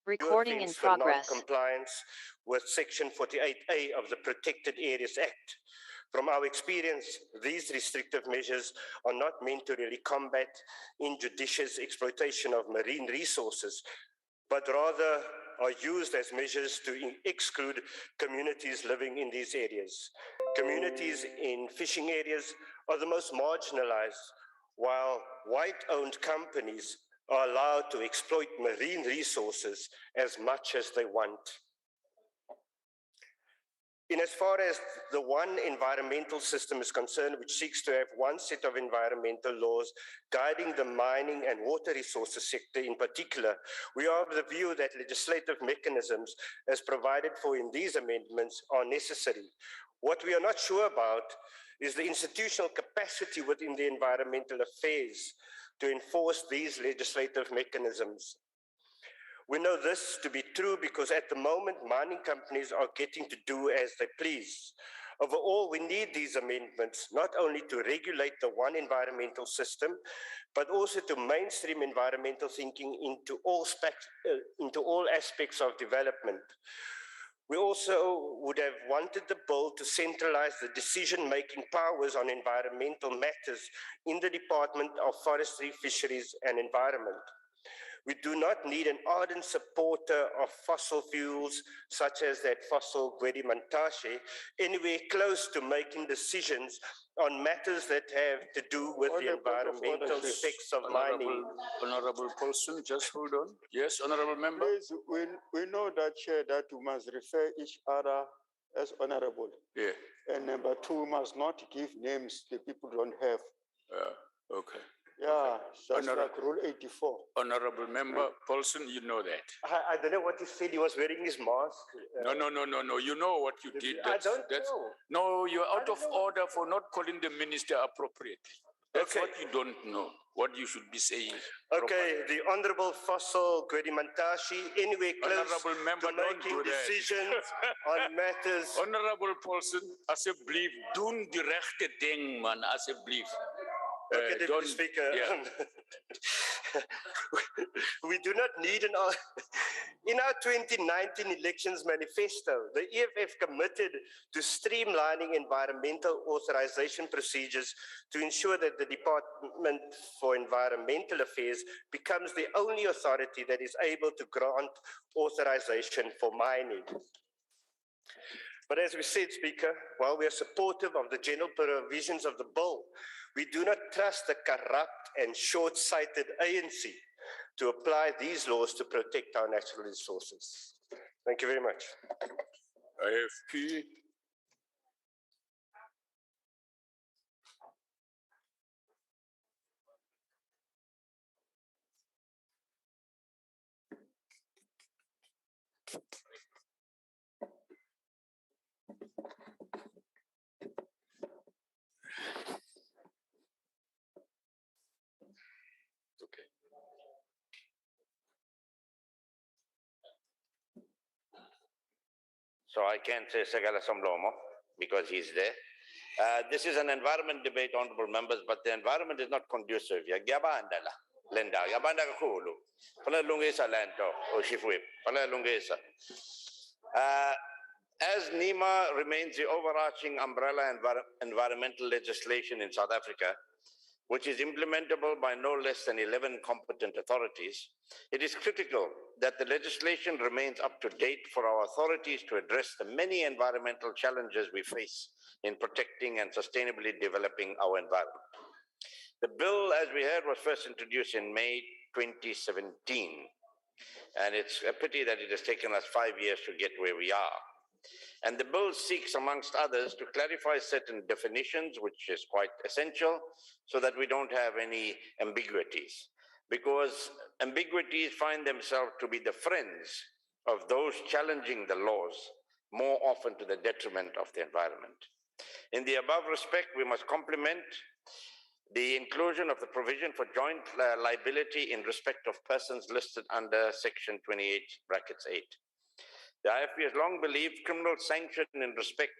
Recording in progress. For non-compliance with Section 48A of the Protected Areas Act. From our experience, these restrictive measures are not meant to really combat injudicious exploitation of marine resources, but rather are used as measures to exclude communities living in these areas. Communities in fishing areas are the most marginalized, while white-owned companies are allowed to exploit marine resources as much as they want. In as far as the one environmental system is concerned, which seeks to have one set of environmental laws guiding the mining and water resources sector in particular, we are of the view that legislative mechanisms as provided for in these amendments are necessary. What we are not sure about is the institutional capacity within the environmental affairs to enforce these legislative mechanisms. We know this to be true because at the moment, mining companies are getting to do as they please. Overall, we need these amendments not only to regulate the one environmental system, but also to mainstream environmental thinking into all aspects of development. We also would have wanted the bill to centralize the decision-making powers on environmental matters in the Department of Forestry, Fisheries and Environment. We do not need an ardent supporter of fossil fuels, such as that fossil Gwedi Mantashe, anywhere close to making decisions on matters that have to do with the environmental effects of mining. Honorable Paulson, just hold on. Yes, Honorable Member. Please, we know that, Chair, that we must refer each other as Honorable. Yeah. And number two, we must not give names the people don't have. Okay. Yeah, that's like Rule 84. Honorable Member Paulson, you know that. I don't know what he said. He was wearing his mask. No. You know what you did. I don't know. No, you're out of order for not calling the minister appropriately. That's what you don't know, what you should be saying. Okay, the Honorable Fossil Gwedi Mantashe, anyway close Honorable Member, to making decisions on matters. Honorable Paulson, alsjeblieft, doen die rechte ding, man, alsjeblieft. Okay, Deputy Speaker. Yeah. We do not need in our 2019 elections manifesto, the EFF committed to streamlining environmental authorization procedures to ensure that the Department for Environmental Affairs becomes the only authority that is able to grant authorization for mining. But as we said, Speaker, while we are supportive of the general provisions of the bill, we do not trust the corrupt and short-sighted ANC to apply these laws to protect our natural resources. Thank you very much. IFP. Okay. So I can't say Segala Somlomo because he's there. This is an environment debate, honorable members, but the environment is not conducive. Yagabandala, Lenda, Yabanda Kulu, Pala Lungesa Lando, or Shifwip, Pala Lungesa. As NEMA remains the overarching umbrella environmental legislation in South Africa, which is implementable by no less than 11 competent authorities, it is critical that the legislation remains up to date for our authorities to address the many environmental challenges we face in protecting and sustainably developing our environment. The bill, as we heard, was first introduced in May 2017, and it's a pity that it has taken us 5 years to get where we are. And the bill seeks, amongst others, to clarify certain definitions, which is quite essential, so that we don't have any ambiguities. Because ambiguities find themselves to be the friends of those challenging the laws, more often to the detriment of the environment. In the above respect, we must compliment the inclusion of the provision for joint liability in respect of persons listed under Section 28(8). The IFP has long believed criminal sanction in respect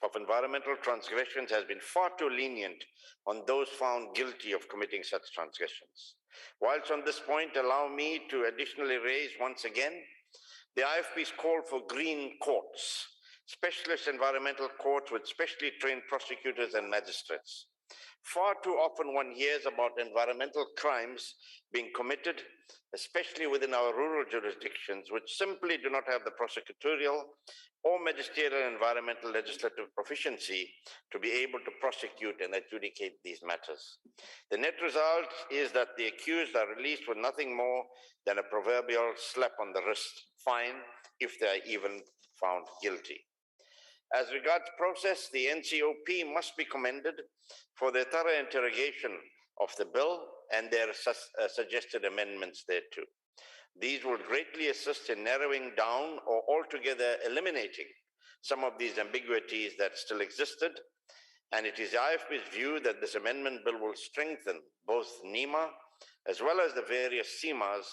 of environmental transgressions has been far too lenient on those found guilty of committing such transgressions. Whilst on this point, allow me to additionally raise once again the IFP's call for green courts, specialist environmental courts with specially trained prosecutors and magistrates. Far too often one hears about environmental crimes being committed, especially within our rural jurisdictions, which simply do not have the prosecutorial or magisterial environmental legislative proficiency to be able to prosecute and adjudicate these matters. The net result is that the accused are released with nothing more than a proverbial slap on the wrist fine if they are even found guilty. As regards process, the NCOP must be commended for their thorough interrogation of the bill and their suggested amendments thereto. These will greatly assist in narrowing down or altogether eliminating some of these ambiguities that still existed, and it is IFP's view that this amendment bill will strengthen both NEMA as well as the various CEMAs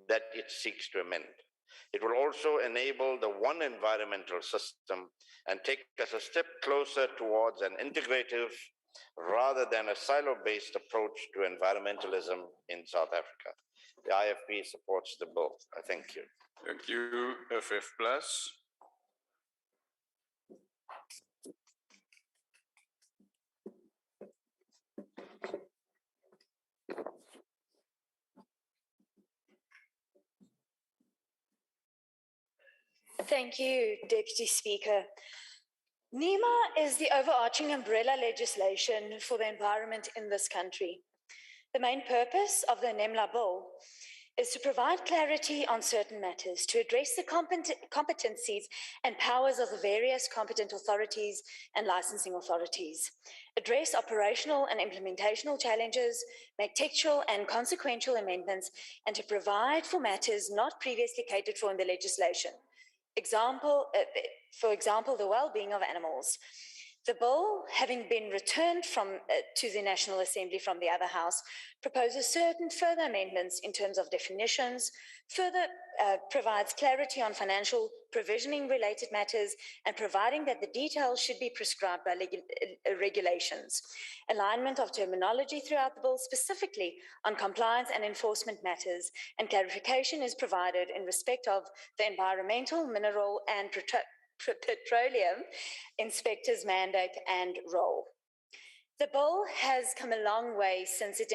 that it seeks to amend. It will also enable the one environmental system and take us a step closer towards an integrative rather than a silo-based approach to environmentalism in South Africa. The IFP supports the bill. I thank you. Thank you, FF Plus. Thank you, Deputy Speaker. NEMA is the overarching umbrella legislation for the environment in this country. The main purpose of the NEMLA bill is to provide clarity on certain matters, to address the competencies and powers of the various competent authorities and licensing authorities, address operational and implementational challenges, make textual and consequential amendments, and to provide for matters not previously catered for in the legislation. For example, the well-being of animals. The bill, having been returned to the National Assembly from the other house, proposes certain further amendments in terms of definitions, further provides clarity on financial provisioning related matters, and providing that the details should be prescribed by regulations. Alignment of terminology throughout the bill, specifically on compliance and enforcement matters, and clarification is provided in respect of the environmental, mineral, and petroleum inspectors' mandate and role. The bill has come a long way since its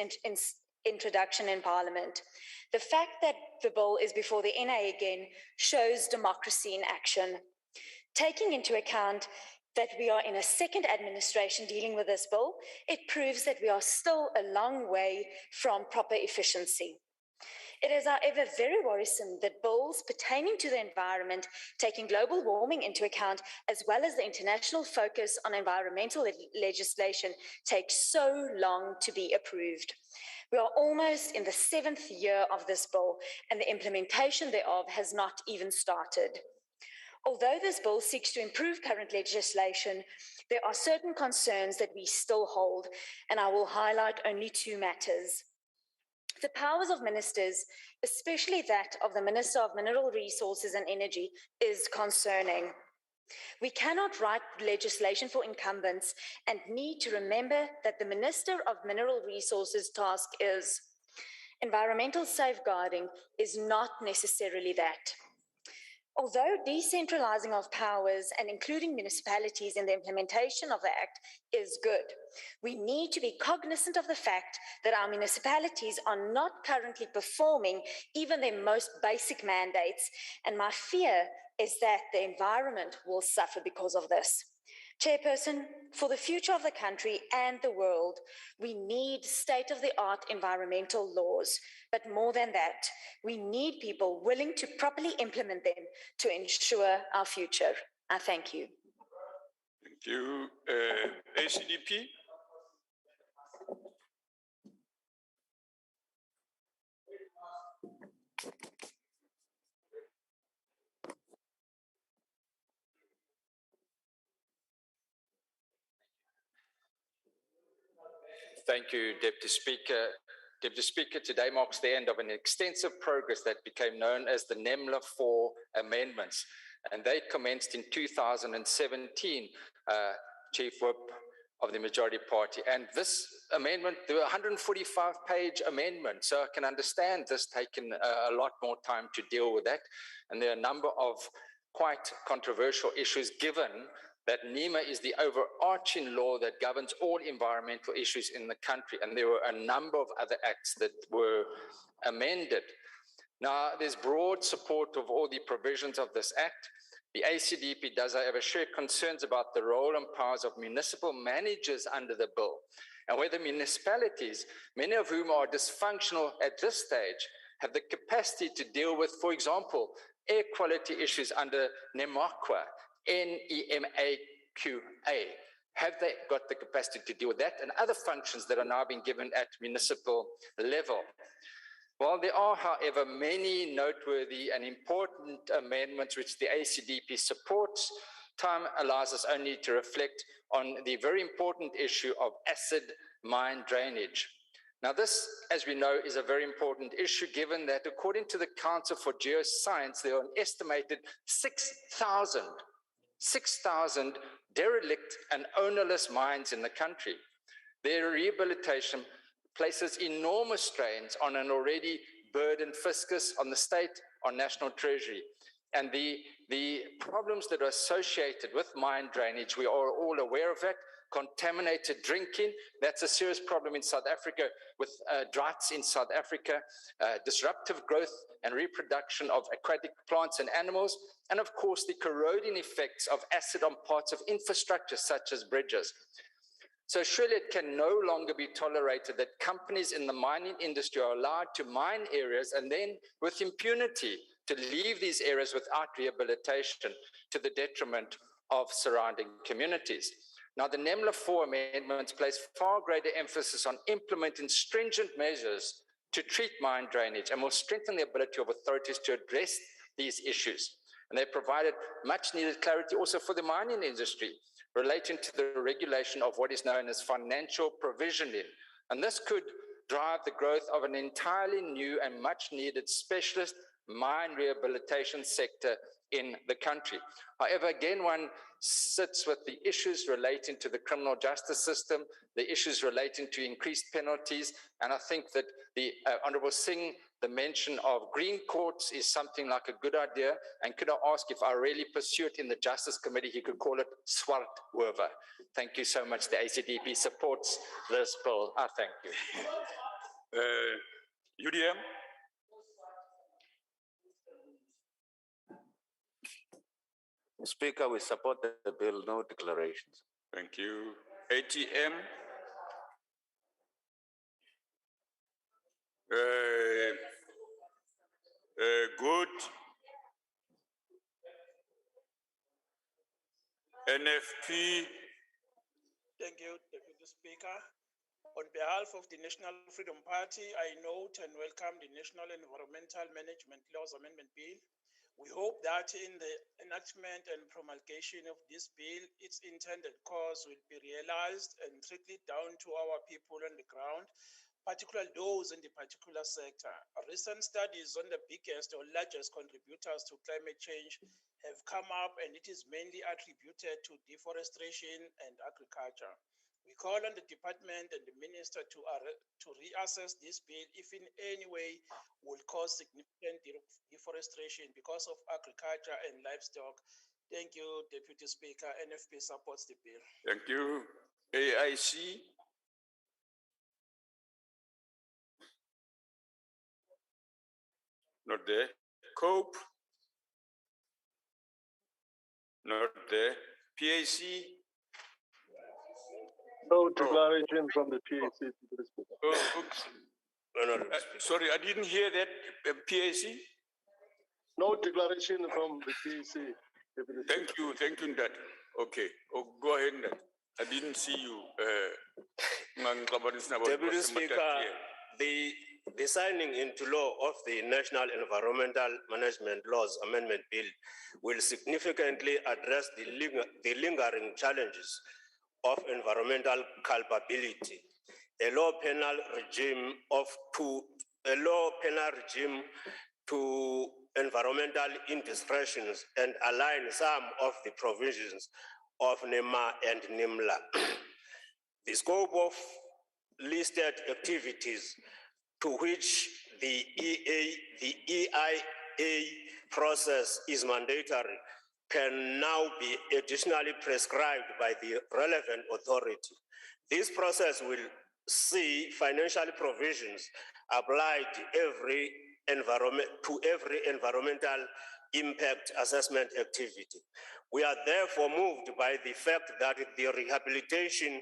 introduction in Parliament. The fact that the bill is before the NA again shows democracy in action. Taking into account that we are in a second administration dealing with this bill, it proves that we are still a long way from proper efficiency. It is, however, very worrisome that bills pertaining to the environment, taking global warming into account, as well as the international focus on environmental legislation, take so long to be approved. We are almost in the 7th year of this bill, and the implementation thereof has not even started. Although this bill seeks to improve current legislation, there are certain concerns that we still hold, and I will highlight only 2 matters. The powers of ministers, especially that of the Minister of Mineral Resources and Energy, is concerning. We cannot write legislation for incumbents and need to remember that the Minister of Mineral Resources' task is environmental safeguarding is not necessarily that. Although decentralizing of powers and including municipalities in the implementation of the Act is good, we need to be cognizant of the fact that our municipalities are not currently performing even their most basic mandates, and my fear is that the environment will suffer because of this. Chairperson, for the future of the country and the world, we need state-of-the-art environmental laws. But more than that, we need people willing to properly implement them to ensure our future. I thank you. Thank you. ACDP? Thank you, Deputy Speaker. Deputy Speaker, today marks the end of an extensive progress that became known as the NEMLA 4 amendments, and they commenced in 2017 Chief Whip of the majority party. And this amendment, there were 145-page amendment, so I can understand this taking a lot more time to deal with that. And there are a number of quite controversial issues, given that NEMA is the overarching law that governs all environmental issues in the country. And there were a number of other acts that were amended. Now, there's broad support of all the provisions of this act. The ACDP does, however, share concerns about the role and powers of municipal managers under the bill, and whether municipalities, many of whom are dysfunctional at this stage, have the capacity to deal with, for example, air quality issues under NEMAQA, N-E-M-A-Q-A. Have they got the capacity to deal with that and other functions that are now being given at municipal level? While there are, however, many noteworthy and important amendments which the ACDP supports, time allows us only to reflect on the very important issue of acid mine drainage. Now, this, as we know, is a very important issue, given that according to the Council for Geoscience, there are an estimated 6,000 derelict and ownerless mines in the country. Their rehabilitation places enormous strains on an already burdened fiscus, on the state, on national treasury. And the problems that are associated with mine drainage, we are all aware of it. Contaminated drinking, that's a serious problem in South Africa, with droughts in South Africa, disruptive growth and reproduction of aquatic plants and animals, and of course the corroding effects of acid on parts of infrastructure such as bridges. So surely it can no longer be tolerated that companies in the mining industry are allowed to mine areas and then with impunity to leave these areas without rehabilitation, to the detriment of surrounding communities. Now, the NEMLA 4 amendments place far greater emphasis on implementing stringent measures to treat mine drainage and will strengthen the ability of authorities to address these issues. And they provided much needed clarity also for the mining industry, relating to the regulation of what is known as financial provisioning. And this could drive the growth of an entirely new and much needed specialist mine rehabilitation sector in the country. However, again, one sits with the issues relating to the criminal justice system, the issues relating to increased penalties, and I think that the Honourable Singh, the mention of green courts is something like a good idea, and could I ask if I really pursue it in the Justice Committee, he could call it Swart Werver. Thank you so much. The ACDP supports this bill. I thank you. UDM? Speaker, we support the bill, no declarations. Thank you. ATM? Good. NFP? Thank you, Deputy Speaker. On behalf of the National Freedom Party, I note and welcome the National Environmental Management Laws Amendment Bill. We hope that in the enactment and promulgation of this bill, its intended cause will be realized and trickle down to our people on the ground, particularly those in the particular sector. Recent studies on the biggest or largest contributors to climate change have come up, and it is mainly attributed to deforestation and agriculture. We call on the department and the minister to reassess this bill if in any way will cause significant deforestation because of agriculture and livestock. Thank you, Deputy Speaker. NFP supports the bill. Thank you. AIC? Not there. COPE? Not there. PAC? No declaration from the PAC. Sorry, I didn't hear that. PAC? No declaration from the PAC. Thank you, Ndad. Okay, go ahead, Ndad. I didn't see you. Deputy Speaker, the signing into law of the National Environmental Management Laws Amendment Bill will significantly address the lingering challenges of environmental culpability, a low penal regime to environmental indiscretions, and align some of the provisions of NEMA and NIMLA. The scope of listed activities to which the EIA process is mandatory can now be additionally prescribed by the relevant authority. This process will see financial provisions applied to every environmental impact assessment activity. We are therefore moved by the fact that the rehabilitation,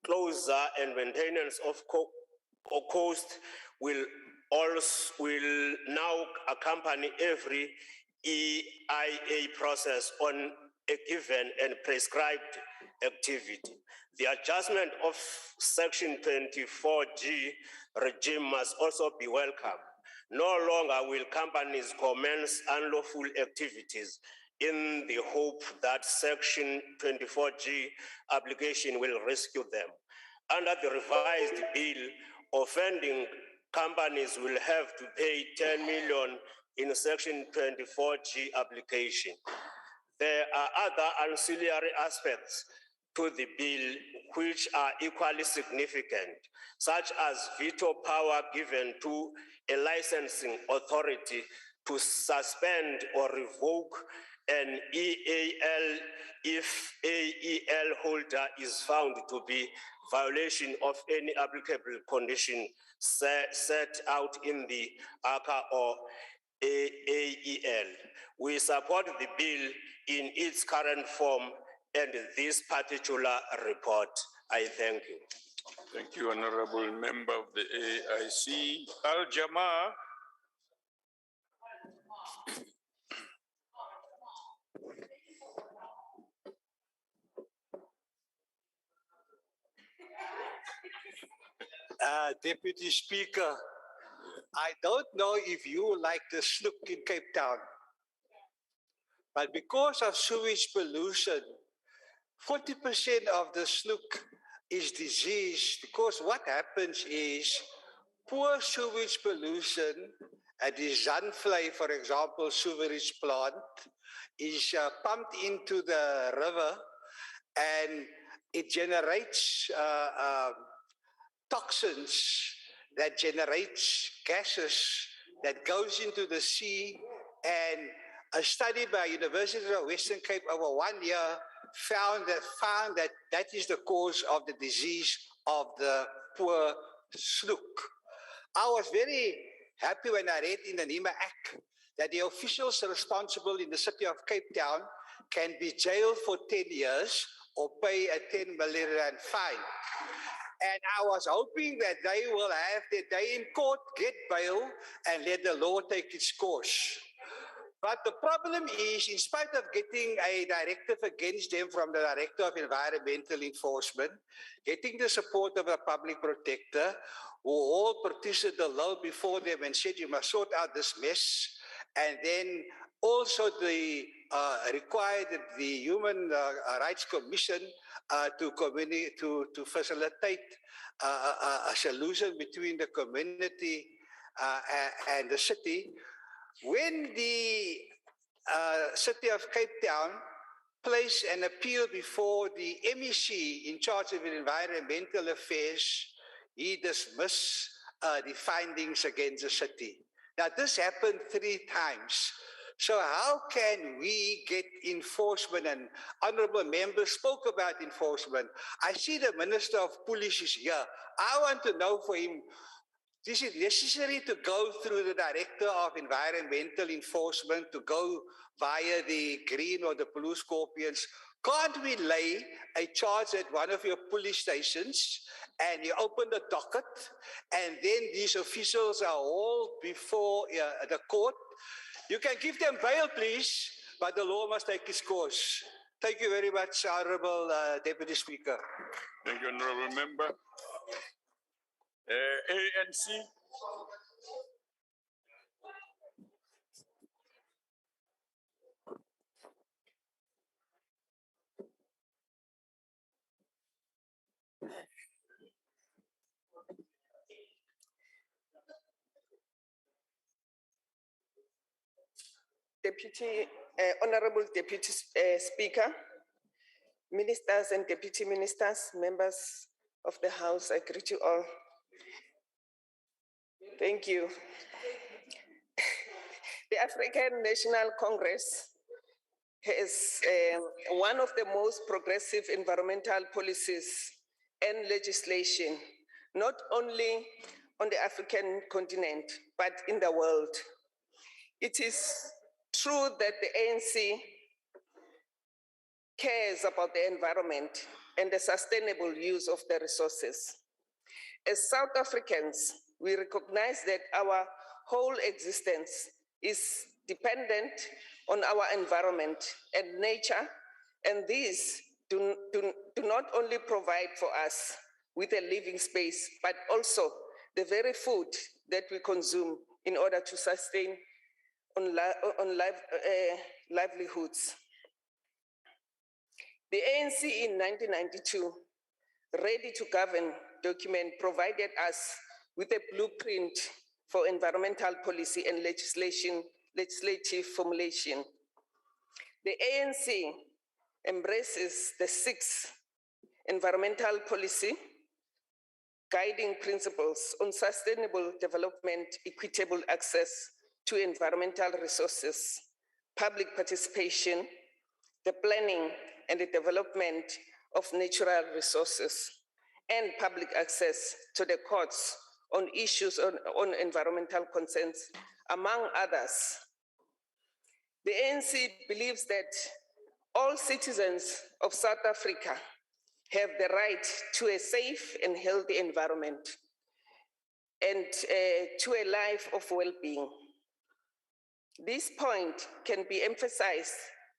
closure, and maintenance of coast will now accompany every EIA process on a given and prescribed activity. The adjustment of Section 24G regime must also be welcome. No longer will companies commence unlawful activities in the hope that Section 24G application will rescue them. Under the revised bill, offending companies will have to pay 10 million in Section 24G application. There are other ancillary aspects to the bill which are equally significant, such as veto power given to a licensing authority to suspend or revoke an EAL if AEL holder is found to be violation of any applicable condition set out in the ACA or AEL. We support the bill in its current form and this particular report. I thank you. Thank you, Honorable Member of the AIC. Al-Jama. Deputy Speaker, I don't know if you like the snook in Cape Town, but because of sewage pollution, 40% of the snook is diseased, because what happens is poor sewage pollution at the Zandvlei, for example, sewage plant is pumped into the river and it generates toxins that generates gases that goes into the sea, and a study by University of Western Cape over 1 year found that that is the cause of the disease of the poor snook. I was very happy when I read in the NEMA Act that the officials responsible in the city of Cape Town can be jailed for 10 years or pay a 10 million rand fine. And I was hoping that they will have their day in court, get bail, and let the law take its course. But the problem is, in spite of getting a directive against them from the Director of Environmental Enforcement, getting the support of a public protector, who all petitioned the law before them and said, you must sort out this mess, and then also the required the Human Rights Commission to facilitate a solution between the community and the city. When the city of Cape Town placed an appeal before the MEC in charge of environmental affairs, he dismissed the findings against the city. Now, this happened 3 times. So how can we get enforcement? And honorable members spoke about enforcement. I see the Minister of Police is here. I want to know for him, is it necessary to go through the Director of Environmental Enforcement to go via the Green or the Blue Scorpions? Can't we lay a charge at one of your police stations and you open the docket and then these officials are all before the court? You can give them bail, please, but the law must take its course. Thank you very much, Honorable Deputy Speaker. Thank you, Honorable Member. ANC. Honorable Deputy Speaker, Ministers and deputy ministers, members of the House, I greet you all. Thank you. The African National Congress has one of the most progressive environmental policies and legislation, not only on the African continent, but in the world. It is true that the ANC cares about the environment and the sustainable use of the resources. As South Africans, we recognize that our whole existence is dependent on our environment and nature, and these do not only provide for us with a living space, but also the very food that we consume in order to sustain livelihoods. The ANC in 1992, Ready to Govern document provided us with a blueprint for environmental policy and legislative formulation. The ANC embraces the 6 environmental policy guiding principles on sustainable development, equitable access to environmental resources, public participation, the planning and the development of natural resources, and public access to the courts on issues on environmental concerns, among others. The ANC believes that all citizens of South Africa have the right to a safe and healthy environment and to a life of well-being. This point can be emphasized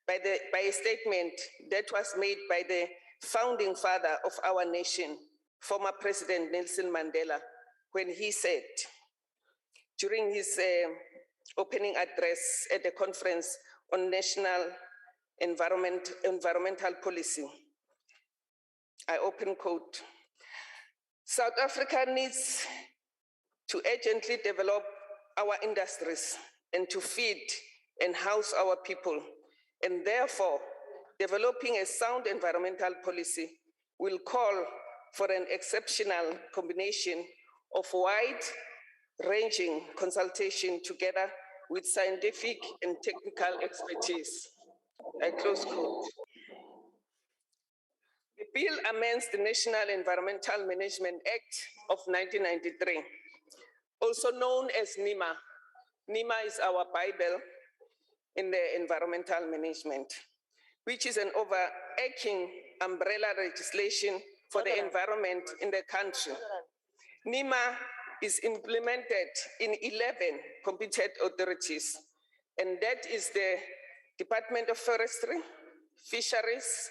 by a statement that was made by the founding father of our nation, former President Nelson Mandela, when he said, during his opening address at the Conference on National Environmental Policy, I open quote, "South Africa needs to urgently develop our industries and to feed and house our people, and therefore developing a sound environmental policy will call for an exceptional combination of wide-ranging consultation together with scientific and technical expertise." I close quote. The bill amends the National Environmental Management Act of 1993, also known as NEMA. NEMA is our Bible in the environmental management, which is an overarching umbrella legislation for the environment in the country. NEMA is implemented in 11 competent authorities, and that is the Department of Forestry, Fisheries,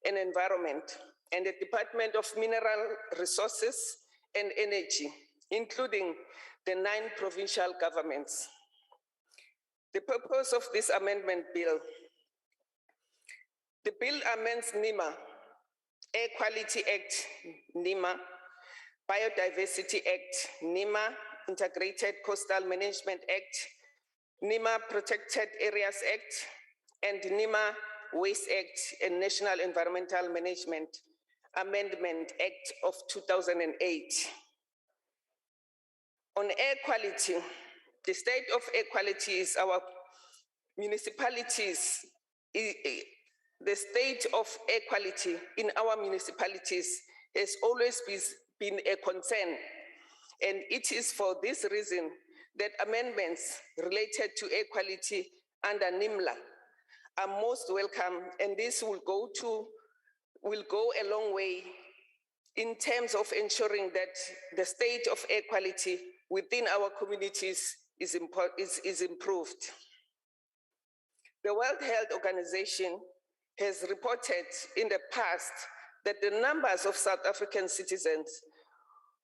and Environment, and the Department of Mineral Resources and Energy, including the 9 provincial governments. The purpose of this amendment bill: the bill amends NEMA, Air Quality Act, NEMA, Biodiversity Act, NEMA, Integrated Coastal Management Act, NEMA Protected Areas Act, and NEMA Waste Act and National Environmental Management Amendment Act of 2008. On air quality, the state of air quality is our municipalities. The state of air quality in our municipalities has always been a concern, and it is for this reason that amendments related to air quality under NIMLA are most welcome, and this will go a long way in terms of ensuring that the state of air quality within our communities is improved. The World Health Organization has reported in the past that the numbers of South African citizens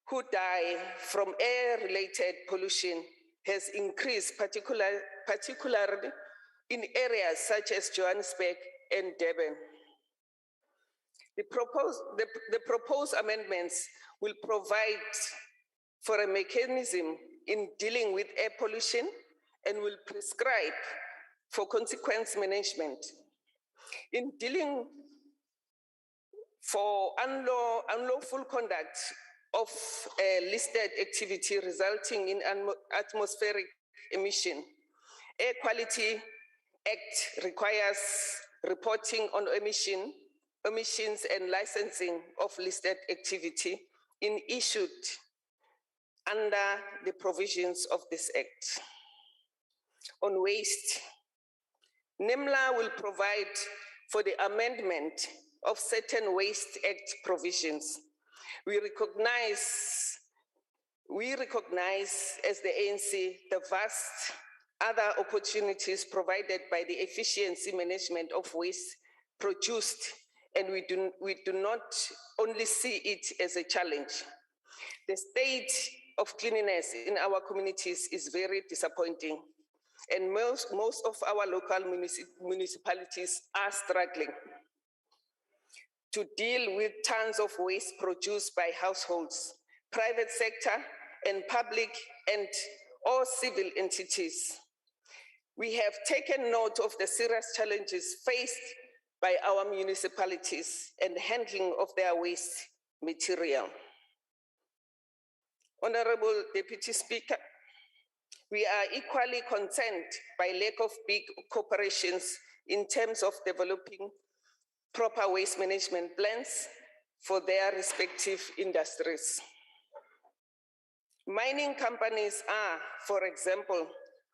who die from air-related pollution has increased, particularly in areas such as Johannesburg and Durban. The proposed amendments will provide for a mechanism in dealing with air pollution and will prescribe for consequence management. In dealing for unlawful conduct of a listed activity resulting in atmospheric emission. Air Quality Act requires reporting on emissions and licensing of listed activity in issued under the provisions of this act. On waste, NEMLA will provide for the amendment of certain Waste Act provisions. We recognize as the ANC the vast other opportunities provided by the efficiency management of waste produced, and we do not only see it as a challenge. The state of cleanliness in our communities is very disappointing, and most of our local municipalities are struggling to deal with tons of waste produced by households, private sector, and public and or civil entities. We have taken note of the serious challenges faced by our municipalities and handling of their waste material. Honorable Deputy Speaker, we are equally concerned by lack of big corporations in terms of developing proper waste management plans for their respective industries. Mining companies are, for example,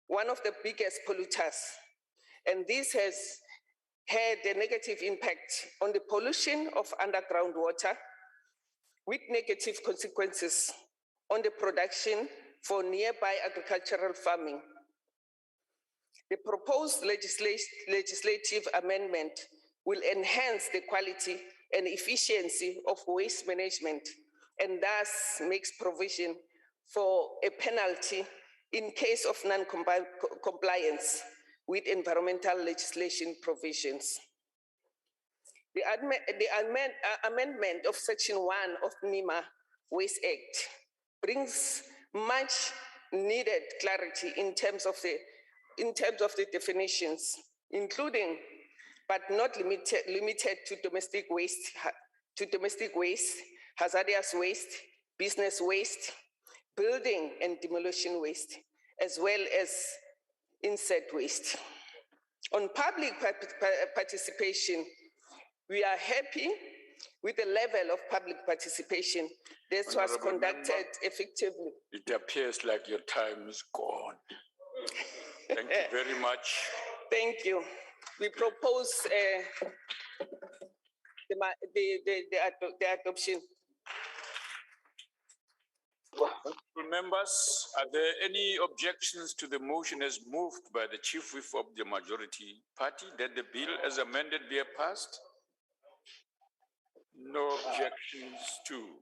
one of the biggest polluters, and this has had a negative impact on the pollution of underground water, with negative consequences on the production for nearby agricultural farming. The proposed legislative amendment will enhance the quality and efficiency of waste management and thus makes provision for a penalty in case of non-compliance with environmental legislation provisions. The amendment of Section 1 of NEMA Waste Act brings much needed clarity in terms of the definitions, including but not limited to domestic waste, hazardous waste, business waste, building and demolition waste, as well as insect waste. On public participation, we are happy with the level of public participation that was conducted effectively. It appears like your time is gone. Thank you very much. Thank you. We propose the adoption. Members, are there any objections to the motion as moved by the Chief Whip of the majority party that the bill as amended be passed? No objections to.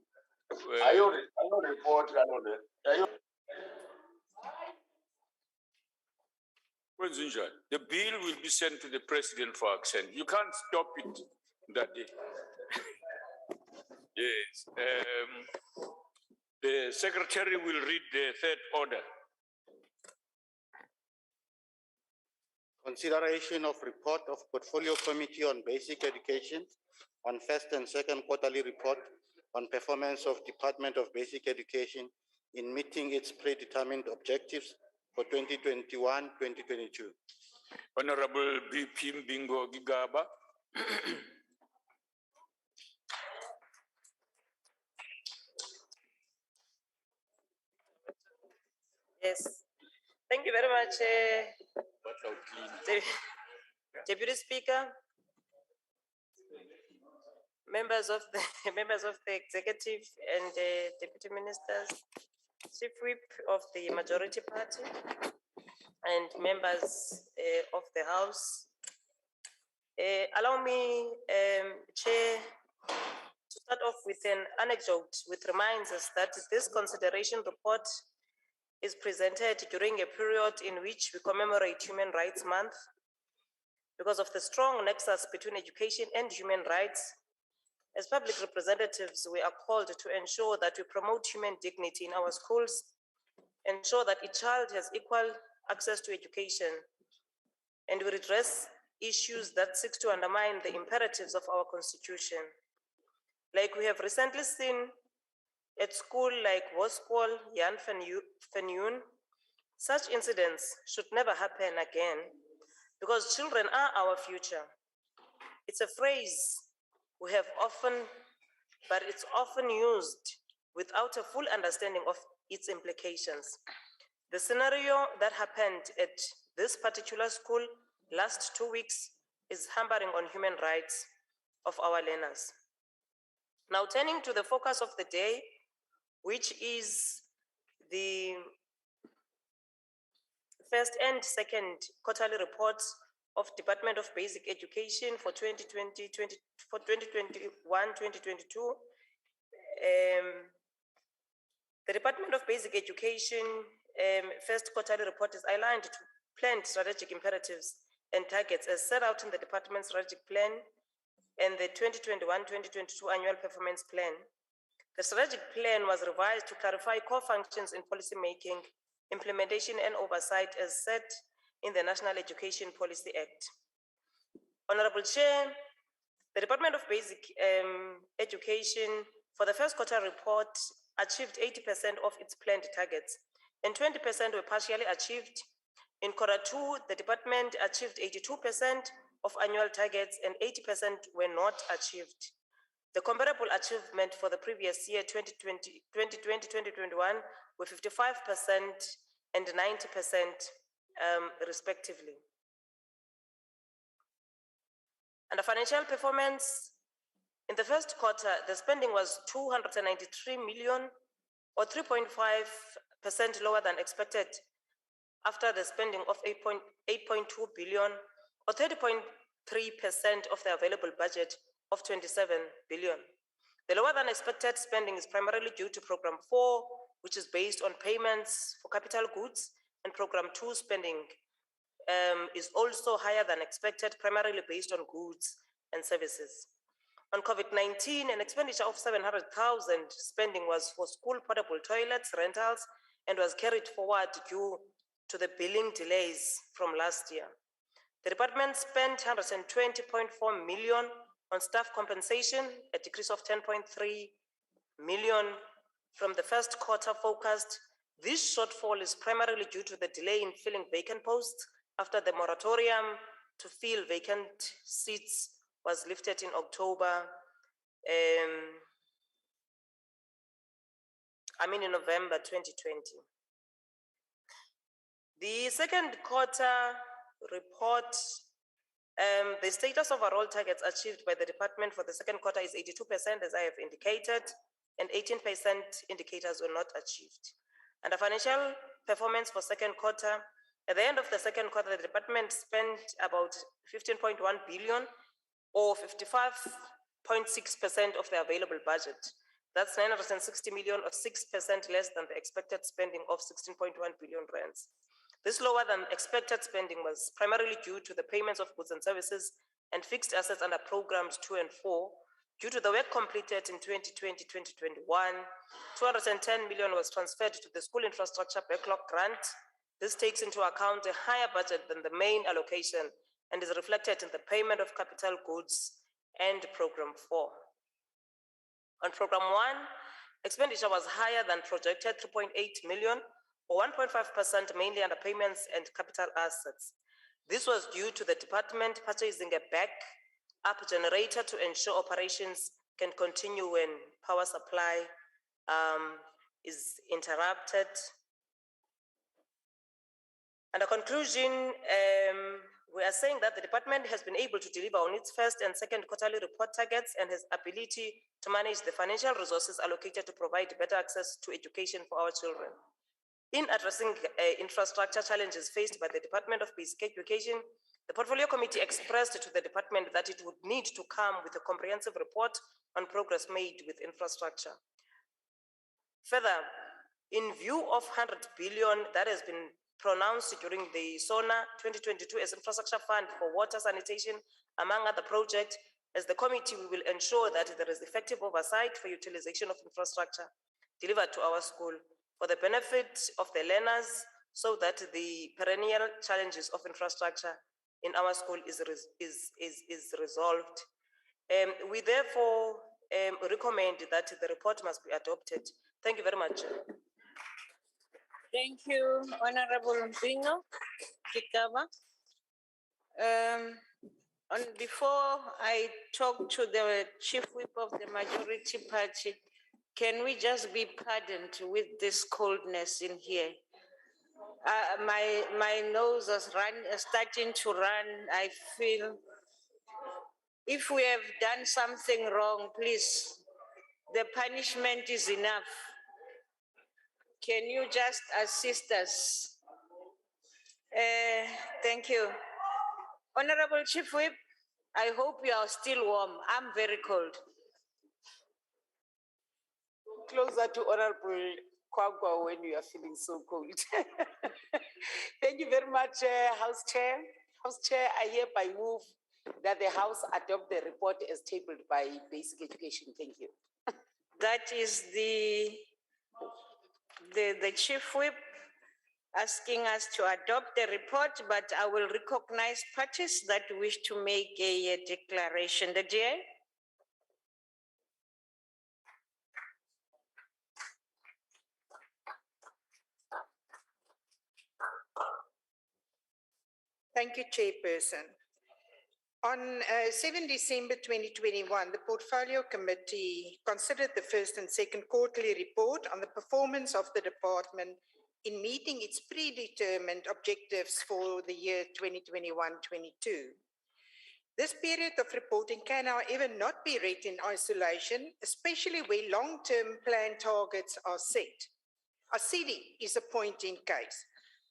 The bill will be sent to the president for action. You can't stop it that day. Yes. The secretary will read the third order. Consideration of report of Portfolio Committee on Basic Education on first and second quarterly report on performance of Department of Basic Education in meeting its predetermined objectives for 2021-2022. Honorable BP Mbingo Gigaba. Yes, thank you very much, Deputy Speaker, members of the executive and deputy ministers, Chief Whip of the majority party, and members of the House. Allow me, Chair, to start off with an anecdote which reminds us that this consideration report is presented during a period in which we commemorate Human Rights Month. Because of the strong nexus between education and human rights, as public representatives, we are called to ensure that we promote human dignity in our schools, ensure that each child has equal access to education, and we redress issues that seek to undermine the imperatives of our Constitution. Like we have recently seen at school like Woskol, Jan van Yoon, such incidents should never happen again because children are our future. It's a phrase we have often, but it's often used without a full understanding of its implications. The scenario that happened at this particular school last 2 weeks is hampering on human rights of our learners. Now, turning to the focus of the day, which is the first and second quarterly reports of Department of Basic Education for 2021-2022. The Department of Basic Education first quarterly report is aligned to planned strategic imperatives and targets as set out in the department's strategic plan and the 2021-2022 annual performance plan. The strategic plan was revised to clarify core functions in policymaking, implementation and oversight as set in the National Education Policy Act. Honorable Chair, the Department of Basic Education for the first quarter report achieved 80% of its planned targets and 20% were partially achieved. In quarter two, the department achieved 82% of annual targets and 80% were not achieved. The comparable achievement for the previous year, 2020-2021, were 55% and 90% respectively. Under financial performance, in the first quarter, the spending was 293 million or 3.5% lower than expected after the spending of 8.2 billion or 30.3% of the available budget of 27 billion. The lower than expected spending is primarily due to Program 4, which is based on payments for capital goods, and Program 2 spending is also higher than expected, primarily based on goods and services. On COVID-19, an expenditure of 700,000 spending was for school portable toilets, rentals, and was carried forward due to the billing delays from last year. The department spent 120.4 million on staff compensation, a decrease of 10.3 million from the first quarter forecast. This shortfall is primarily due to the delay in filling vacant posts after the moratorium to fill vacant seats was lifted in October, in November 2020. The second quarter report, the status of overall targets achieved by the department for the second quarter is 82%, as I have indicated, and 18% indicators were not achieved. Under financial performance for second quarter, at the end of the second quarter, the department spent about 15.1 billion or 55.6% of the available budget. That's 960 million or 6% less than the expected spending of 16.1 billion rands. This lower than expected spending was primarily due to the payments of goods and services and fixed assets under programs 2 and 4. Due to the work completed in 2020-2021, 210 million was transferred to the school infrastructure backlog grant. This takes into account a higher budget than the main allocation and is reflected in the payment of capital goods and Program 4. On Program 1, expenditure was higher than projected, 3.8 million or 1.5%, mainly under payments and capital assets. This was due to the department purchasing a backup generator to ensure operations can continue when power supply is interrupted. And a conclusion, we are saying that the department has been able to deliver on its first and second quarterly report targets and has ability to manage the financial resources allocated to provide better access to education for our children. In addressing infrastructure challenges faced by the Department of Basic Education, the Portfolio Committee expressed to the department that it would need to come with a comprehensive report on progress made with infrastructure. Further, in view of 100 billion that has been pronounced during the SONA 2022 as infrastructure fund for water sanitation, among other projects, as the committee, we will ensure that there is effective oversight for utilization of infrastructure delivered to our school for the benefit of the learners, so that the perennial challenges of infrastructure in our school is resolved. We therefore recommend that the report must be adopted. Thank you very much. Thank you, Honorable Mpingo Kikaba. Before I talk to the Chief Whip of the Majority Party, can we just be pardoned with this coldness in here? My nose is starting to run. I feel if we have done something wrong, please, the punishment is enough. Can you just assist us? Thank you. Honorable Chief Whip, I hope you are still warm. I'm very cold. Closer to Honorable Kwagwa when you are feeling so cold. Thank you very much, House Chair. House Chair, I hereby move that the House adopt the report as tabled by Basic Education. Thank you. That is the Chief Whip asking us to adopt the report, but I will recognize parties that wish to make a declaration. The DA? Thank you, Chairperson. On 7 December 2021, the Portfolio Committee considered the first and second quarterly report on the performance of the department in meeting its predetermined objectives for the year 2021-22. This period of reporting can, however, not be read in isolation, especially where long-term plan targets are set. ASIDI is a point in case.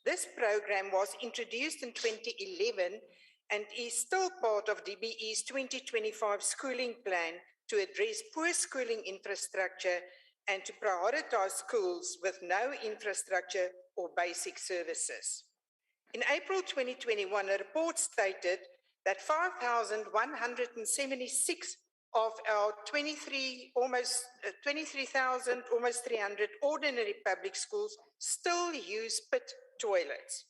This program was introduced in 2011 and is still part of DBE's 2025 schooling plan to address poor schooling infrastructure and to prioritize schools with no infrastructure or basic services. In April 2021, a report stated that 5,176 of our 23,000, almost 300 ordinary public schools still use pit toilets.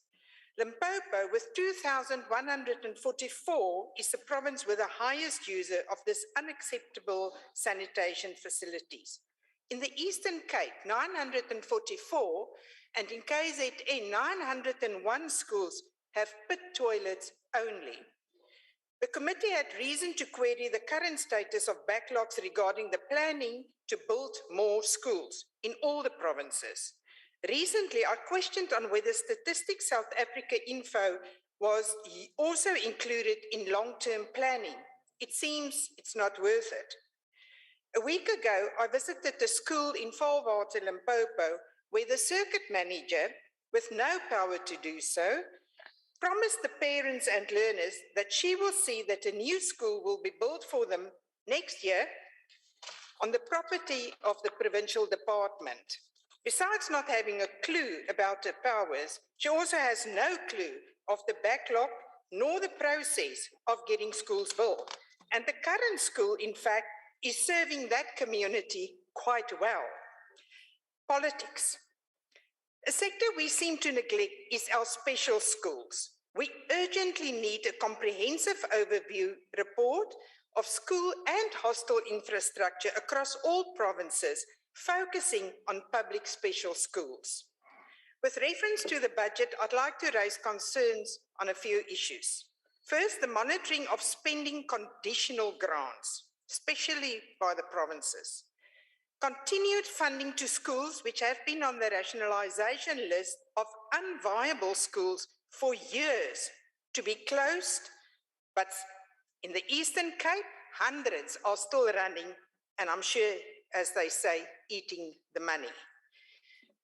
Limpopo, with 2,144, is the province with the highest user of this unacceptable sanitation facilities. In the Eastern Cape, 944, and in KZN, 901 schools have pit toilets only. The committee had reason to query the current status of backlogs regarding the planning to build more schools in all the provinces. Recently, I questioned on whether Statistics South Africa info was also included in long-term planning. It seems it's not worth it. A week ago, I visited a school in Volwater, Limpopo, where the circuit manager, with no power to do so, promised the parents and learners that she will see that a new school will be built for them next year on the property of the provincial department. Besides not having a clue about her powers, she also has no clue of the backlog nor the process of getting schools built. And the current school, in fact, is serving that community quite well. Politics. A sector we seem to neglect is our special schools. We urgently need a comprehensive overview report of school and hostel infrastructure across all provinces, focusing on public special schools. With reference to the budget, I'd like to raise concerns on a few issues. First, the monitoring of spending conditional grants, especially by the provinces. Continued funding to schools which have been on the rationalisation list of unviable schools for years to be closed, but in the Eastern Cape, hundreds are still running, and I'm sure, as they say, eating the money.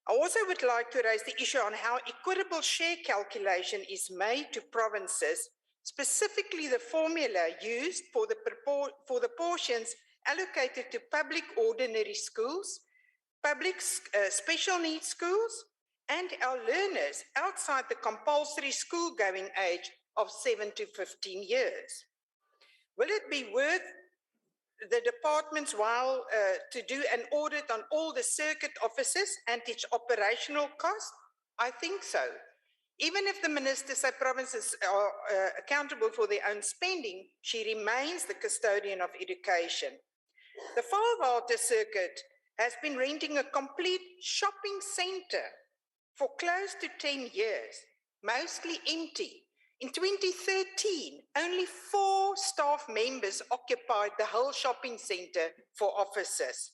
I also would like to raise the issue on how equitable share calculation is made to provinces, specifically the formula used for the portions allocated to public ordinary schools, public special needs schools, and our learners outside the compulsory school-going age of 7 to 15 years. Will it be worth the department's while to do an audit on all the circuit offices and its operational cost? I think so. Even if the minister say provinces are accountable for their own spending, she remains the custodian of education. The Valwater Circuit has been renting a complete shopping center for close to 10 years, mostly empty. In 2013, only 4 staff members occupied the whole shopping center for offices.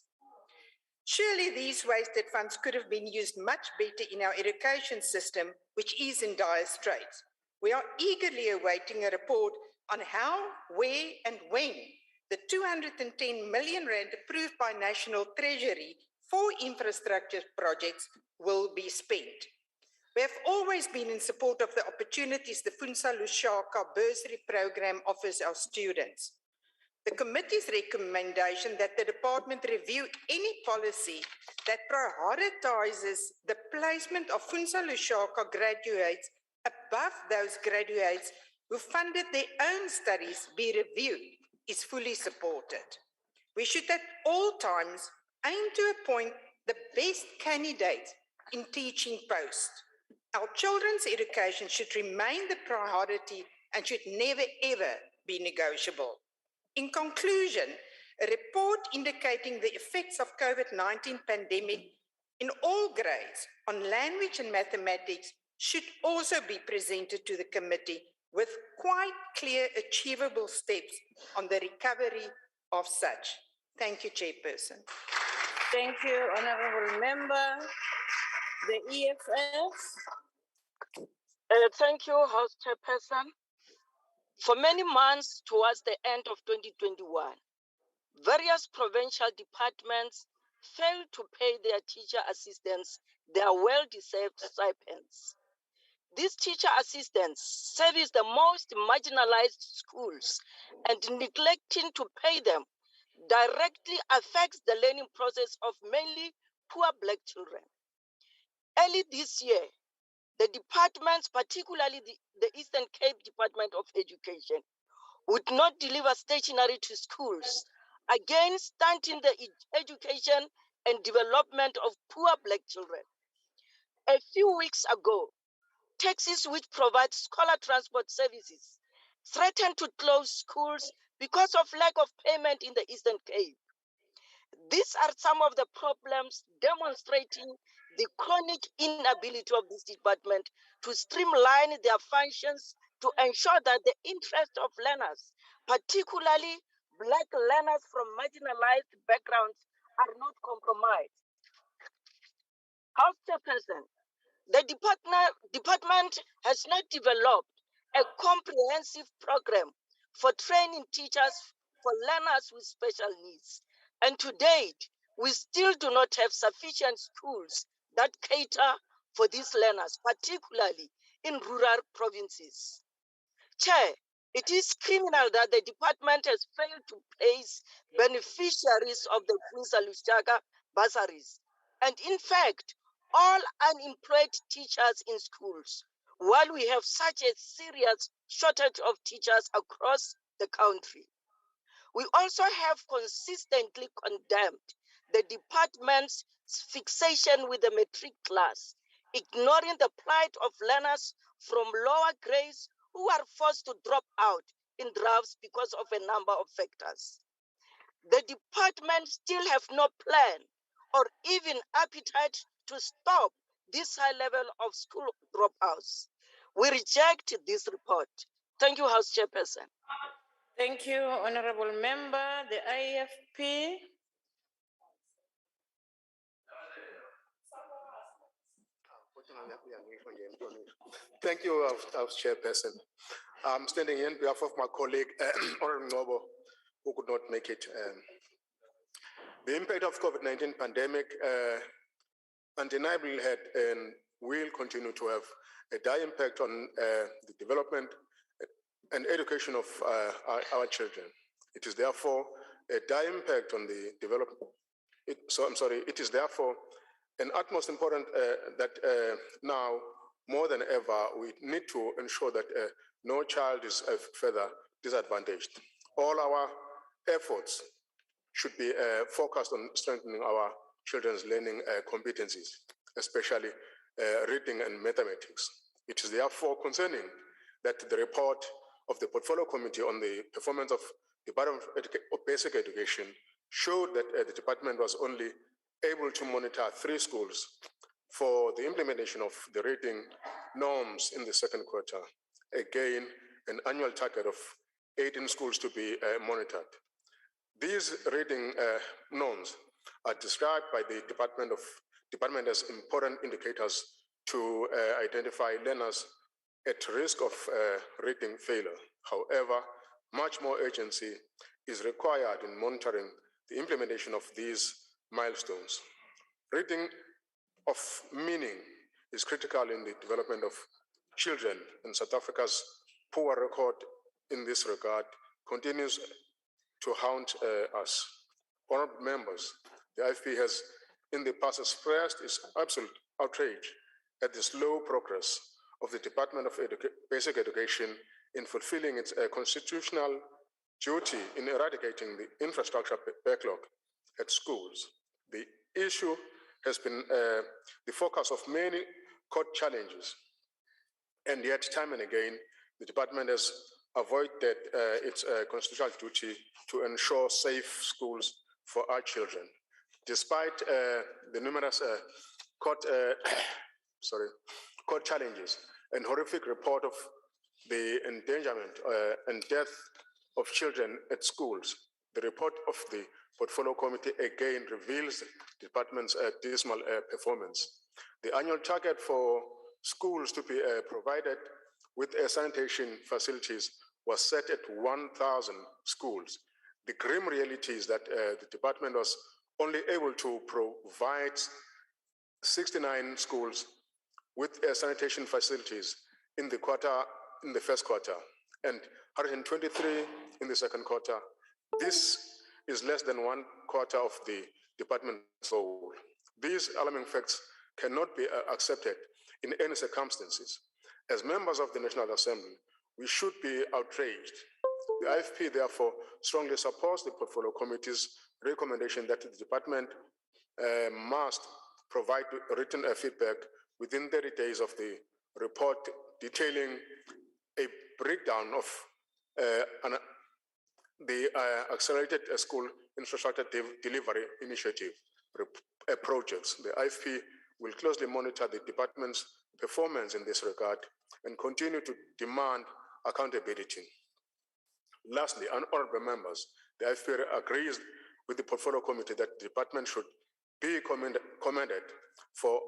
Surely these wasted funds could have been used much better in our education system, which is in dire straits. We are eagerly awaiting a report on how, where, and when the 210 million rand approved by National Treasury for infrastructure projects will be spent. We have always been in support of the opportunities the Funza Lushaka bursary program offers our students. The committee's recommendation that the department review any policy that prioritizes the placement of Funza Lushaka graduates above those graduates who funded their own studies be reviewed is fully supported. We should at all times aim to appoint the best candidates in teaching posts. Our children's education should remain the priority and should never ever be negotiable. In conclusion, a report indicating the effects of COVID-19 pandemic in all grades on language and mathematics should also be presented to the committee with quite clear achievable steps on the recovery of such. Thank you, Chairperson. Thank you, Honorable Member. The EFF. Thank you, House Chairperson. For many months towards the end of 2021, various provincial departments failed to pay their teacher assistants their well-deserved stipends. These teacher assistants service the most marginalized schools, and neglecting to pay them directly affects the learning process of mainly poor Black children. Early this year, the departments, particularly the Eastern Cape Department of Education, would not deliver stationery to schools, again stunting the education and development of poor Black children. A few weeks ago, taxis which provide scholar transport services threatened to close schools because of lack of payment in the Eastern Cape. These are some of the problems demonstrating the chronic inability of this department to streamline their functions to ensure that the interests of learners, particularly Black learners from marginalized backgrounds, are not compromised. House Chairperson, the department has not developed a comprehensive program for training teachers for learners with special needs. And to date, we still do not have sufficient schools that cater for these learners, particularly in rural provinces. Chair, it is criminal that the department has failed to place beneficiaries of the Funza Lushaka bursaries, and in fact, all unemployed teachers in schools, while we have such a serious shortage of teachers across the country. We also have consistently condemned the department's fixation with the matric class, ignoring the plight of learners from lower grades who are forced to drop out in drafts because of a number of factors. The department still have no plan or even appetite to stop this high level of school dropouts. We reject this report. Thank you, House Chairperson. Thank you, Honorable Member. The IFP. Thank you, House Chairperson. I'm standing in behalf of my colleague, Honorable Nobo, who could not make it. The impact of COVID-19 pandemic undeniably had and will continue to have a dire impact on the development and education of our children. It is therefore a dire impact on the development. It is therefore an utmost important that now more than ever we need to ensure that no child is further disadvantaged. All our efforts should be focused on strengthening our children's learning competencies, especially reading and mathematics. It is therefore concerning that the report of the Portfolio Committee on the performance of the Department of Basic Education showed that the department was only able to monitor 3 schools for the implementation of the rating norms in the second quarter. Again, an annual target of 18 schools to be monitored. These rating norms are described by the department as important indicators to identify learners at risk of rating failure. However, much more urgency is required in monitoring the implementation of these milestones. Rating of meaning is critical in the development of children, and South Africa's poor record in this regard continues to haunt us. Honourable members, the IFP has in the past expressed its absolute outrage at the slow progress of the Department of Basic Education in fulfilling its constitutional duty in eradicating the infrastructure backlog at schools. The issue has been the focus of many court challenges, and yet time and again, the department has avoided its constitutional duty to ensure safe schools for our children. Despite the numerous court challenges and horrific report of the endangerment and death of children at schools, the report of the Portfolio Committee again reveals the department's dismal performance. The annual target for schools to be provided with sanitation facilities was set at 1,000 schools. The grim reality is that the department was only able to provide 69 schools with sanitation facilities in the first quarter, and 123 in the second quarter. This is less than 1/4 of the department's goal. These alarming facts cannot be accepted in any circumstances. As members of the National Assembly, we should be outraged. The IFP therefore strongly supports the Portfolio Committee's recommendation that the department must provide written feedback within 30 days of the report, detailing a breakdown of the Accelerated School Infrastructure Delivery Initiative projects. The IFP will closely monitor the department's performance in this regard and continue to demand accountability. Lastly, honourable members, the IFP agrees with the Portfolio Committee that the department should be commended for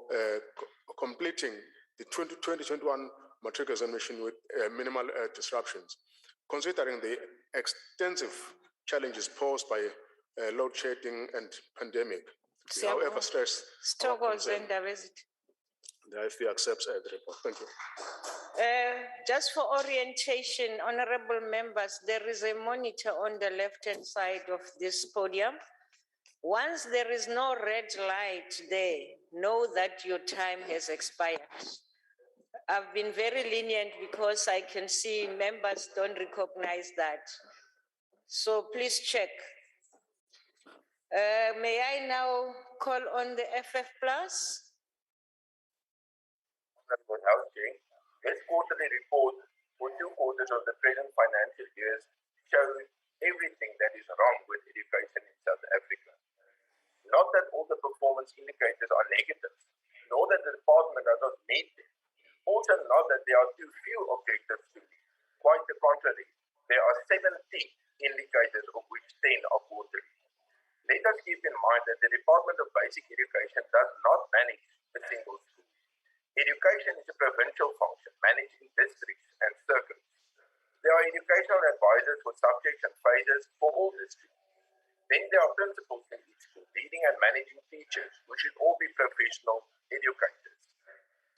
completing the 2021 matric examination with minimal disruptions, considering the extensive challenges posed by load shedding and pandemic. We, however, stress the IFP accepts the report. Thank you. Just for orientation, honorable members, there is a monitor on the left-hand side of this podium. Once there is no red light there, know that your time has expired. I've been very lenient because I can see members don't recognize that. So please check. May I now call on the FF Plus? This quarterly report for 2 quarters of the present financial year shows everything that is wrong with education in South Africa. Not that all the performance indicators are negative, nor that the department does not meet them. Also not that there are too few objectives to meet. Quite the contrary, there are 17 indicators of which 10 are quarterly. Let us keep in mind that the Department of Basic Education does not manage a single school. Education is a provincial function, managing districts and circles. There are educational advisors for subjects and phases for all districts. Then there are principals in each school, leading and managing teachers, who should all be professional educators.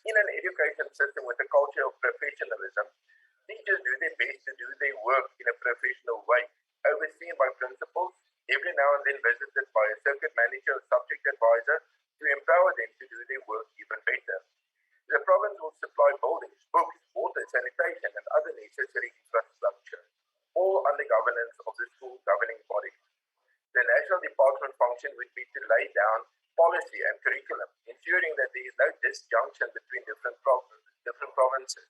In an education system with a culture of professionalism, teachers do their best to do their work in a professional way, overseen by principals, every now and then visited by a circuit manager or subject advisor to empower them to do their work even better. The province will supply buildings, books, water, sanitation, and other necessary infrastructure, all under governance of the school governing body. The national department function would be to lay down policy and curriculum, ensuring that there is no disjunction between different provinces.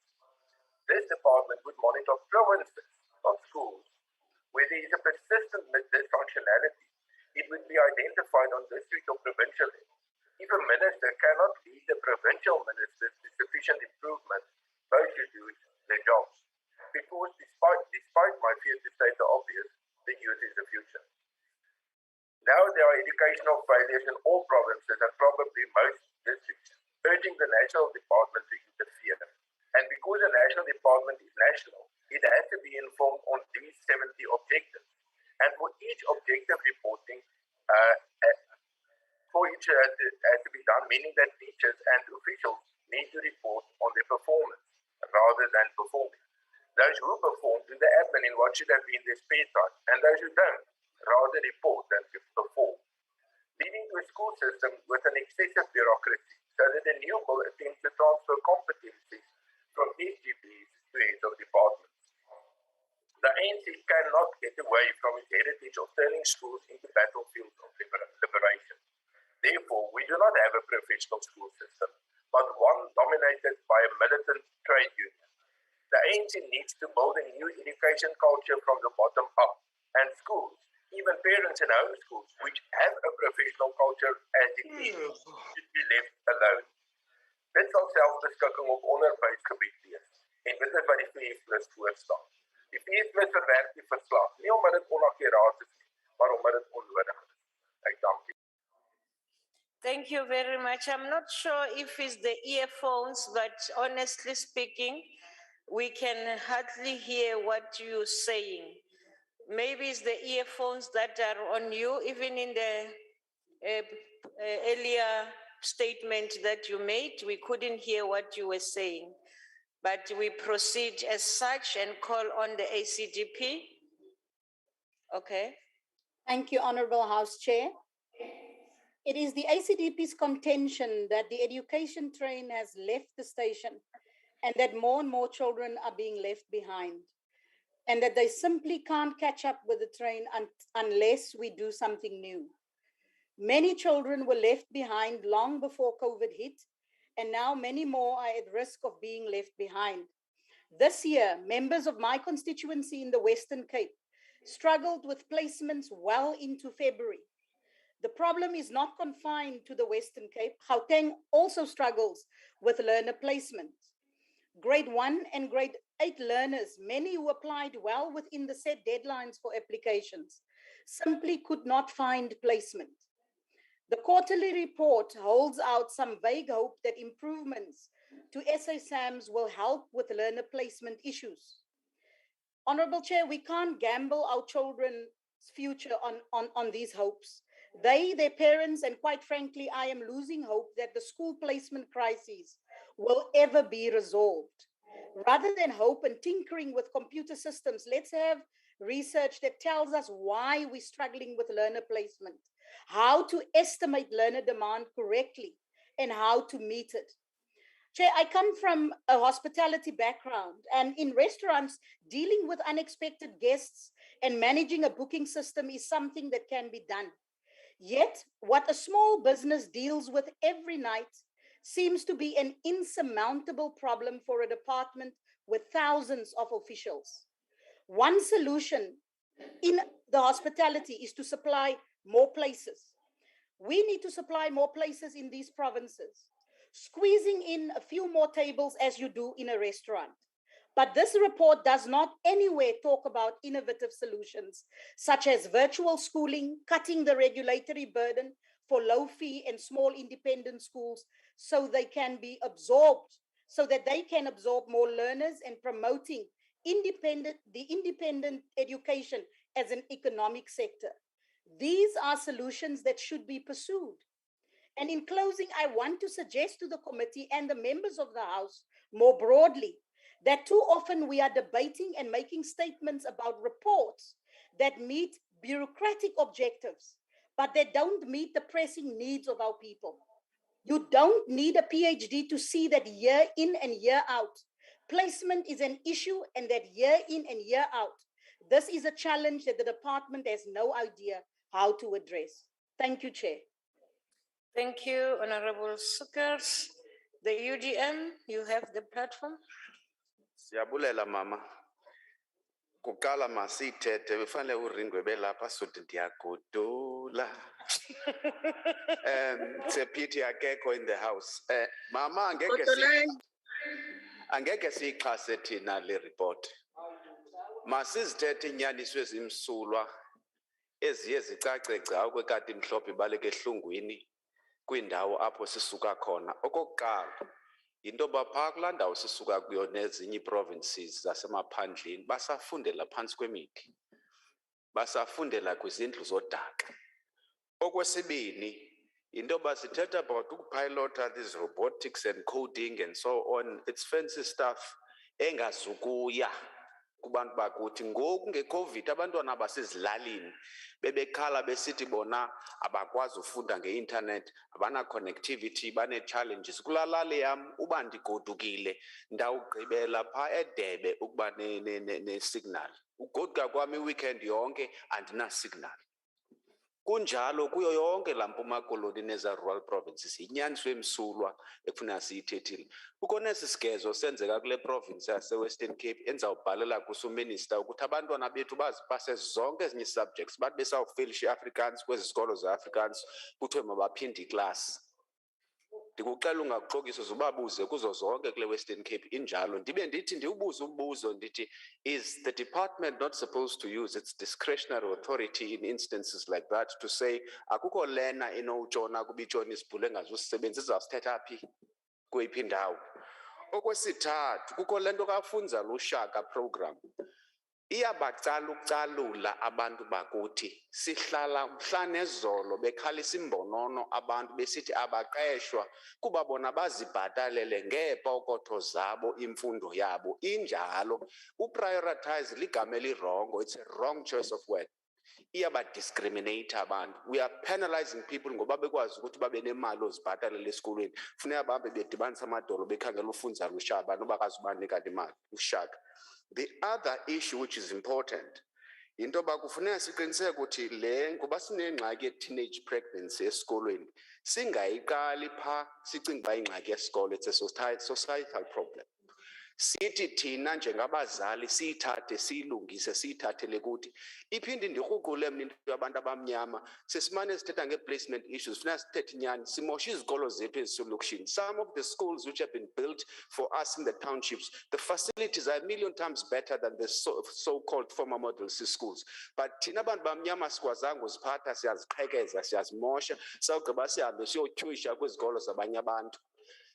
This department would monitor provinces of schools where there is a persistent dysfunctionality it would be identified on district or provincial level. If a minister cannot lead the provincial ministers to sufficient improvement, those should do their jobs. Because despite my fear to state the obvious, the youth is the future. Now there are educational failures in all provinces and probably most districts, urging the national department to interfere. And because the national department is national, it has to be informed on these 70 objectives. And for each objective reporting, has to be done, meaning that teachers and officials need to report on their performance rather than performing. Those who perform do the admin in what should have been their spare time, and those who don't rather report than to perform, leading to a school system with an excessive bureaucracy, so that the new bill attempts to transfer competencies from SGBs to heads of departments. The ANC cannot get away from its heritage of turning schools into battlefields of liberation. Therefore, we do not have a professional school system, but one dominated by a militant trade union. The ANC needs to build a new education culture from the bottom up, and schools, even parents in homeschools, which have a professional culture as it is, should be left alone. Dit sal selfbeskikking op onderwysgebied wees, en dit is wat die VS+ voorstaan. Die VS+ verwerk die verslag, nie omdat dit onakkuraat is nie, maar omdat dit onnodig is. Ek dank u. Thank you very much. I'm not sure if it's the earphones, but honestly speaking, we can hardly hear what you're saying. Maybe it's the earphones that are on you, even in the earlier statement that you made, we couldn't hear what you were saying. But we proceed as such and call on the ACDP. Okay. Thank you, Honorable House Chair. It is the ACDP's contention that the education train has left the station and that more and more children are being left behind, and that they simply can't catch up with the train unless we do something new. Many children were left behind long before COVID hit, and now many more are at risk of being left behind. This year, members of my constituency in the Western Cape struggled with placements well into February. The problem is not confined to the Western Cape. Gauteng also struggles with learner placement. Grade 1 and grade 8 learners, many who applied well within the set deadlines for applications, simply could not find placement. The quarterly report holds out some vague hope that improvements to SASAMs will help with learner placement issues. Honorable Chair, we can't gamble our children's future on these hopes. They, their parents, and quite frankly, I am losing hope that the school placement crises will ever be resolved. Rather than hope and tinkering with computer systems, let's have research that tells us why we're struggling with learner placement, how to estimate learner demand correctly, and how to meet it. Chair, I come from a hospitality background, and in restaurants, dealing with unexpected guests and managing a booking system is something that can be done. Yet, what a small business deals with every night seems to be an insurmountable problem for a department with thousands of officials. One solution in the hospitality is to supply more places. We need to supply more places in these provinces, squeezing in a few more tables as you do in a restaurant. But this report does not anywhere talk about innovative solutions, such as virtual schooling, cutting the regulatory burden for low fee and small independent schools so they can be absorbed, so that they can absorb more learners, and promoting independent education as an economic sector. These are solutions that should be pursued. And in closing, I want to suggest to the committee and the members of the House more broadly that too often we are debating and making statements about reports that meet bureaucratic objectives, but they don't meet the pressing needs of our people. You don't need a PhD to see that year in and year out, placement is an issue, and that year in and year out, this is a challenge that the department has no idea how to address. Thank you, Chair. Thank you, Honorable Sukers. The UDM, you have the platform. Siyabulela mama. kuqala masithethe befanele uringwe belapha suthi ndiyagodula. It's a pity akekho in the house. Mama angeke siyixhase thina le report. Masizithethe inyaniso ezimsulwa eziye zicace gca okwekati mhlophe ibaleke ehlungwini kwindawo apho sisuka khona. Okokuqala into bapha kulaa ndawo sisuka kuyo nezinye provinces zasemaphandleni basafundela phantsi kwemithi, basafundela kwizindlu zodaka. Okwesibini into basithetha about ukupilota these robotics and coding and so on, it's fancy stuff engazukuya kubantu bakuthi. Ngoku ngeCovid abantwana basezilalini bebekhala besithi bona abakwazi ufunda nge-internet, abana connectivity, bane challenges. Kulaa lali yam uba ndigodukile ndawugqibela pha eDebe ukuba ne-signal. Ugoduka kwami iweekend yonke andina-signal. Kunjalo kuyo yonke la Mpuma Koloni neza rural provinces inyaniso emsulwa ekufuneka siyithethile. Kukho nesi sigezo senzeka kule province yase-Western Cape enzawubhalela kuso uminister ukuthi abantwana bethu bazipase zonke ezinye subjects bathi besawufelisha i-Afrikaans kwezi zikolo ze-Afrikaans kuthiwe mabaphinde iklasi. Ndikucela ungakuxokisa uzubabuze kuzo zonke kule Western Cape injalo. Ndibe ndithi ndiwubuze umbuzo ndithi, is the department not supposed to use its discretionary authority in instances like that to say akukho lena inowutshona kubitshona isibhule engazusisebenzisa izawusithetha phi kweyiphi indawo? Okwesithathu kukho lento kafunza lushaka program. Iyabacala ukucalula abantu bakuthi sihlala mhla nezolo bekhalisa imbonono abantu besithi abaqeshwa kuba bona bazibhatalele ngeepokotho zabo imfundo yabo. Injalo uprioritize ligama elirongo, it's a wrong choice of word. Iyabadiscriminate abantu. We are penalizing people ngoba bekwazi ukuthi babe nemali ozibhatalele esikolweni. Funeka bahambe bedibanisa amadolo bekhangela ufunza lushaka noba akazubanika imali ushaka. The other issue which is important, into ba kufuneka siqiniseke ukuthi le ngoba sinengxaki ye-teenage pregnancy esikolweni singayiqali pha sicinga uba ingxaki yesikolo, it's a societal problem. Sithi thina njengabazali siyithathe siyilungise siyithathele kuthi iphinde ndirhuqule mna into yabantu abamnyama sesimane sithetha nge-placement issues funeka sithethe inyani simosha izikolo zethu eziselokishini. Some of the schools which have been built for us in the townships, the facilities are 1,000,000 times better than the so-called former model C schools, but thina abantu bamnyama sikwazanga uziphatha siyaziqhekeza siyazimosha sawugqiba sihambe siyotywisha kwizikolo zabanye abantu.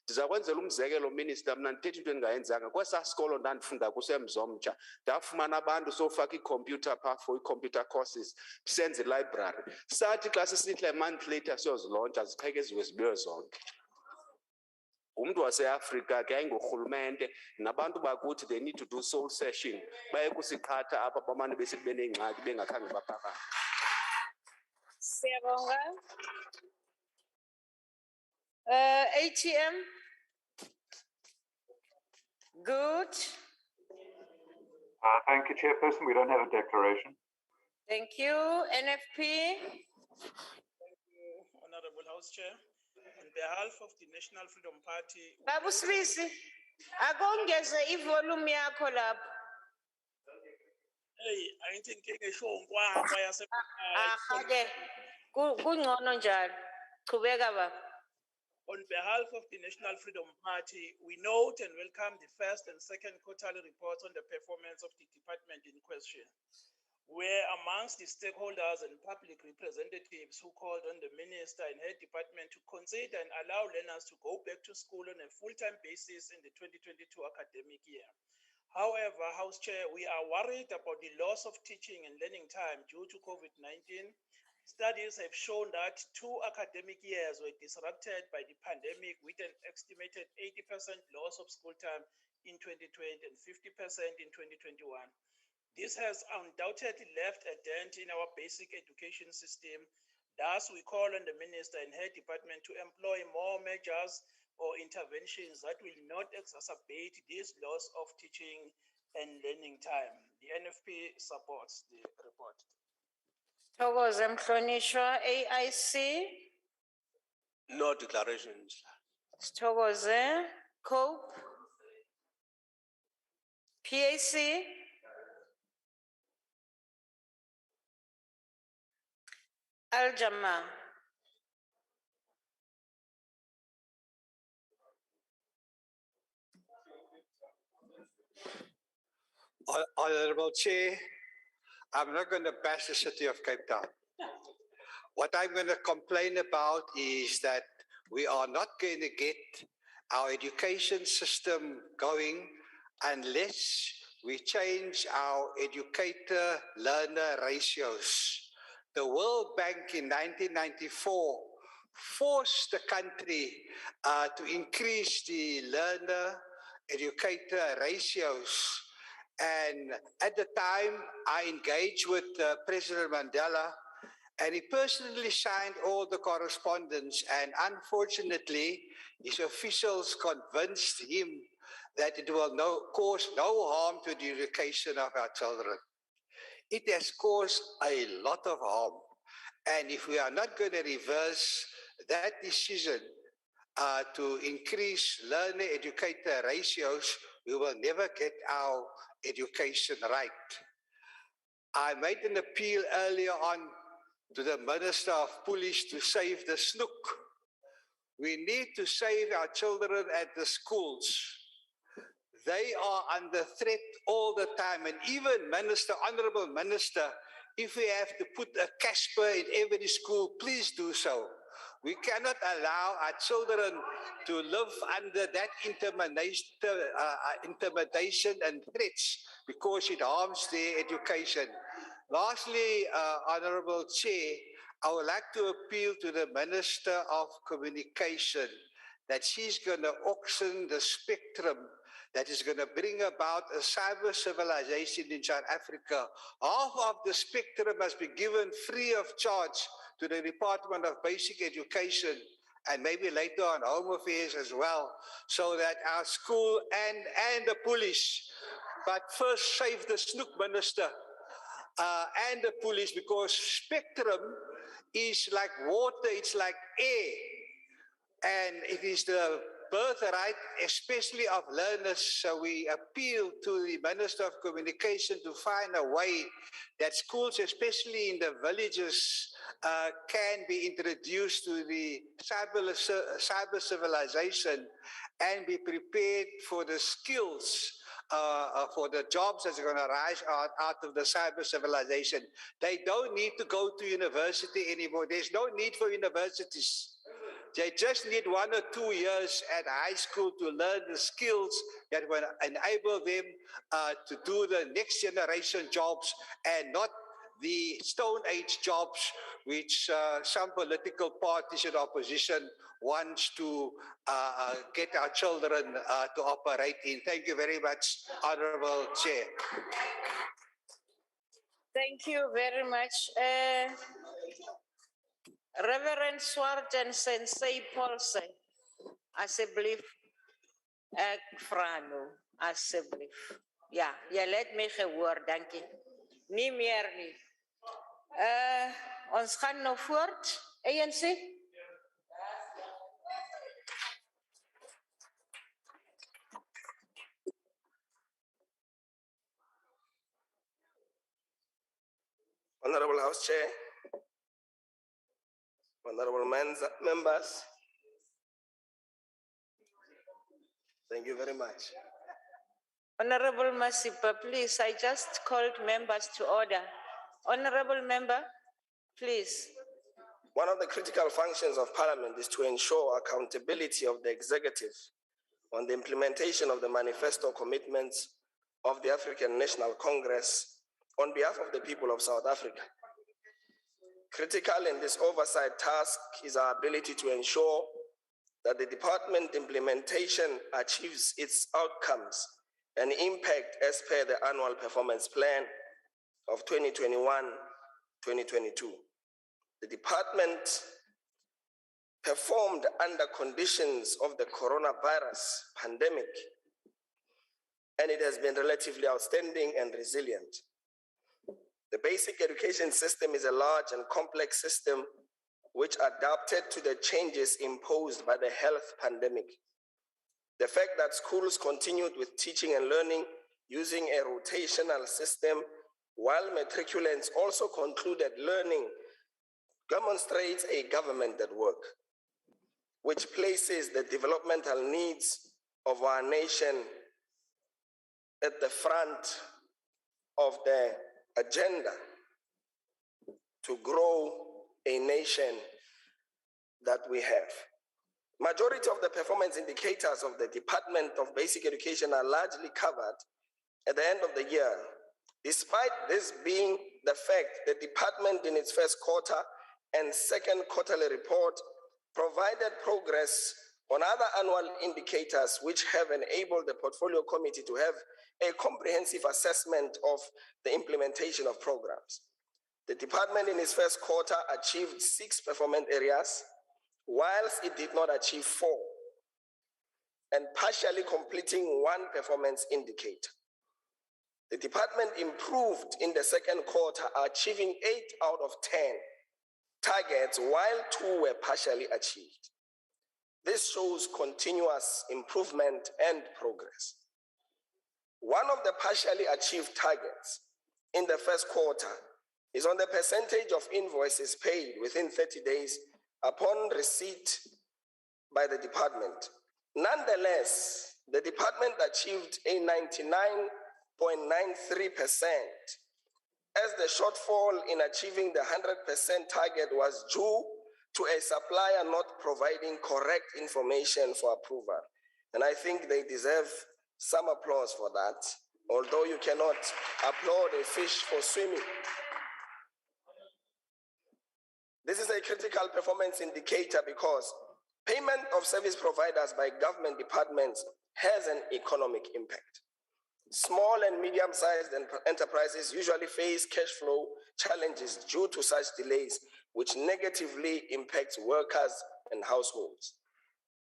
Ndizakwenzela umzekelo minister, mna ndithetha into endingayenzanga kwesaa sikolo ndandifunda kusemzomtsha ndafumana abantu sofaka icomputer phaa for i-computer courses senze library. Sathi xa sisihle a month later siyozilontsha ziqhekeziwe zibiwe zonke. Umntu waseAfrika ke ayingurhulumente nabantu bakuthi they need to do soul searching baye kusiqhatha apha bamane besithi benengxaki bengakhange baphakame. Siyabonga. ATM. Good. Thank you, Chairperson. We don't have a declaration. Thank you. NFP. Thank you, Honorable House Chair. On behalf of the National Freedom Party. Babu Sibisi, akongeze ivolume yakho lapho. Hey, I think show kwaya se. Ake kungcono njalo. Qhubeka baba. On behalf of the National Freedom Party, we note and welcome the first and second quarterly reports on the performance of the department in question. Where amongst the stakeholders and public representatives who called on the minister and her department to consider and allow learners to go back to school on a full-time basis in the 2022 academic year. However, House Chair, we are worried about the loss of teaching and learning time due to COVID-19. Studies have shown that 2 academic years were disrupted by the pandemic with an estimated 80% loss of school time in 2020 and 50% in 2021. This has undoubtedly left a dent in our basic education system. Thus, we call on the minister and her department to employ more measures or interventions that will not exacerbate this loss of teaching and learning time. The NFP supports the report. Thokoze Mhlonishwa, AIC. No declarations. Thokoze, COPE. PAC. Al-Jama. Honorable Chair, I'm not going to bash the city of Cape Town. What I'm going to complain about is that we are not going to get our education system going unless we change our educator-learner ratios. The World Bank in 1994 forced the country to increase the learner-educator ratios. And at the time, I engaged with President Mandela, and he personally signed all the correspondence. And unfortunately, his officials convinced him that it will cause no harm to the education of our children. It has caused a lot of harm. And if we are not going to reverse that decision to increase learner-educator ratios, we will never get our education right. I made an appeal earlier on to the Minister of Police to save the snook. We need to save our children at the schools. They are under threat all the time. And even Minister, Honorable Minister, if we have to put a Casper in every school, please do so. We cannot allow our children to live under that intimidation and threats because it harms their education. Lastly, Honorable Chair, I would like to appeal to the Minister of Communication that she's going to auction the spectrum that is going to bring about a cyber civilization in South Africa. Half of the spectrum must be given free of charge to the Department of Basic Education and maybe later on Home Affairs as well, so that our school and the police, but first save the snook, Minister, and the police, because spectrum is like water, it's like air, and it is the birthright, especially of learners. So we appeal to the Minister of Communication to find a way that schools, especially in the villages, can be introduced to the cyber civilization and be prepared for the skills, for the jobs that's going to rise out of the cyber civilization. They don't need to go to university anymore. There's no need for universities. They just need 1 or 2 years at high school to learn the skills that will enable them to do the next generation jobs and not the Stone Age jobs which some political parties in opposition wants to get our children to operate in. Thank you very much, Honorable Chair. Thank you very much. Reverend Swart en Sensei Paulse, alsjeblieft. Ek vra nou, alsjeblieft. Ja, jy het my gehoor, dankie. Nie meer nie. Ons gaan nou voort. ANC? Honorable House Chair, honorable members, thank you very much. Honorable Masipa, please, I just called members to order. Honorable member, please. One of the critical functions of Parliament is to ensure accountability of the executive on the implementation of the manifesto commitments of the African National Congress on behalf of the people of South Africa. Critical in this oversight task is our ability to ensure that the department implementation achieves its outcomes and impact as per the annual performance plan of 2021-2022. The department performed under conditions of the coronavirus pandemic, and it has been relatively outstanding and resilient. The basic education system is a large and complex system which adapted to the changes imposed by the health pandemic. The fact that schools continued with teaching and learning using a rotational system, while matriculants also concluded learning demonstrates a government at work, which places the developmental needs of our nation at the front of the agenda to grow a nation that we have. Majority of the performance indicators of the Department of Basic Education are largely covered at the end of the year. Despite this being the fact, the department in its first quarter and second quarterly report provided progress on other annual indicators which have enabled the Portfolio Committee to have a comprehensive assessment of the implementation of programs. The department in its first quarter achieved 6 performance areas, whilst it did not achieve 4, and partially completing 1 performance indicator. The department improved in the second quarter, achieving 8 out of 10 targets, while 2 were partially achieved. This shows continuous improvement and progress. One of the partially achieved targets in the first quarter is on the percentage of invoices paid within 30 days upon receipt by the department. Nonetheless, the department achieved a 99.93%, as the shortfall in achieving the 100% target was due to a supplier not providing correct information for approval. And I think they deserve some applause for that, although you cannot applaud a fish for swimming. This is a critical performance indicator because payment of service providers by government departments has an economic impact. Small and medium-sized enterprises usually face cash flow challenges due to such delays, which negatively impacts workers and households.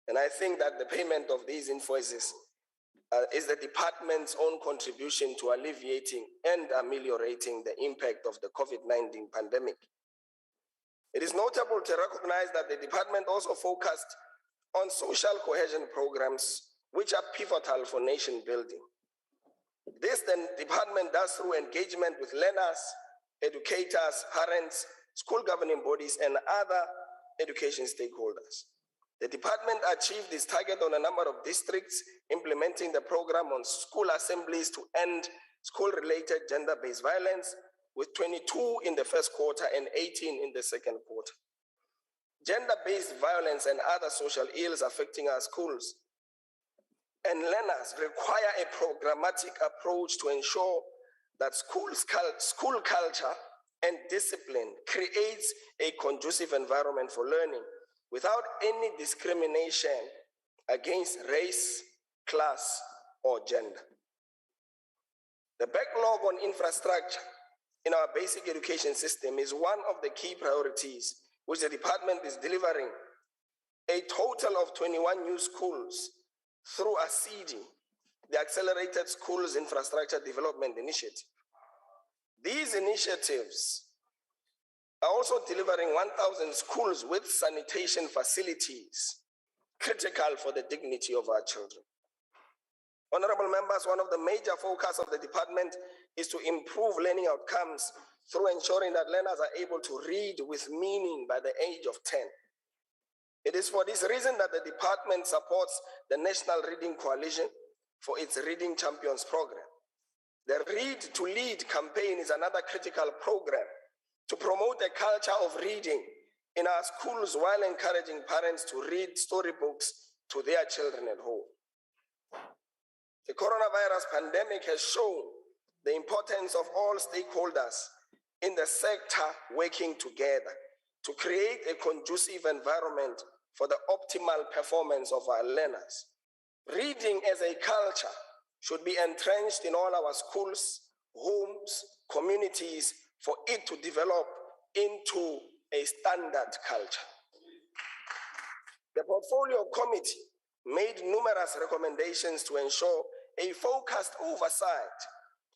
And I think that the payment of these invoices is the department's own contribution to alleviating and ameliorating the impact of the COVID-19 pandemic. It is notable to recognize that the department also focused on social cohesion programs, which are pivotal for nation building. This the department does through engagement with learners, educators, parents, school governing bodies, and other education stakeholders. The department achieved this target on a number of districts, implementing the program on school assemblies to end school-related gender-based violence, with 22 in the first quarter and 18 in the second quarter. Gender-based violence and other social ills affecting our schools and learners require a programmatic approach to ensure that school culture and discipline creates a conducive environment for learning without any discrimination against race, class, or gender. The backlog on infrastructure in our basic education system is one of the key priorities which the department is delivering. A total of 21 new schools through ASIDI, the Accelerated Schools Infrastructure Development Initiative. These initiatives are also delivering 1,000 schools with sanitation facilities, critical for the dignity of our children. Honorable members, one of the major focus of the department is to improve learning outcomes through ensuring that learners are able to read with meaning by the age of 10. It is for this reason that the department supports the National Reading Coalition for its Reading Champions program. The Read to Lead campaign is another critical program to promote a culture of reading in our schools while encouraging parents to read storybooks to their children at home. The coronavirus pandemic has shown the importance of all stakeholders in the sector working together to create a conducive environment for the optimal performance of our learners. Reading as a culture should be entrenched in all our schools, homes, communities, for it to develop into a standard culture. The Portfolio Committee made numerous recommendations to ensure a focused oversight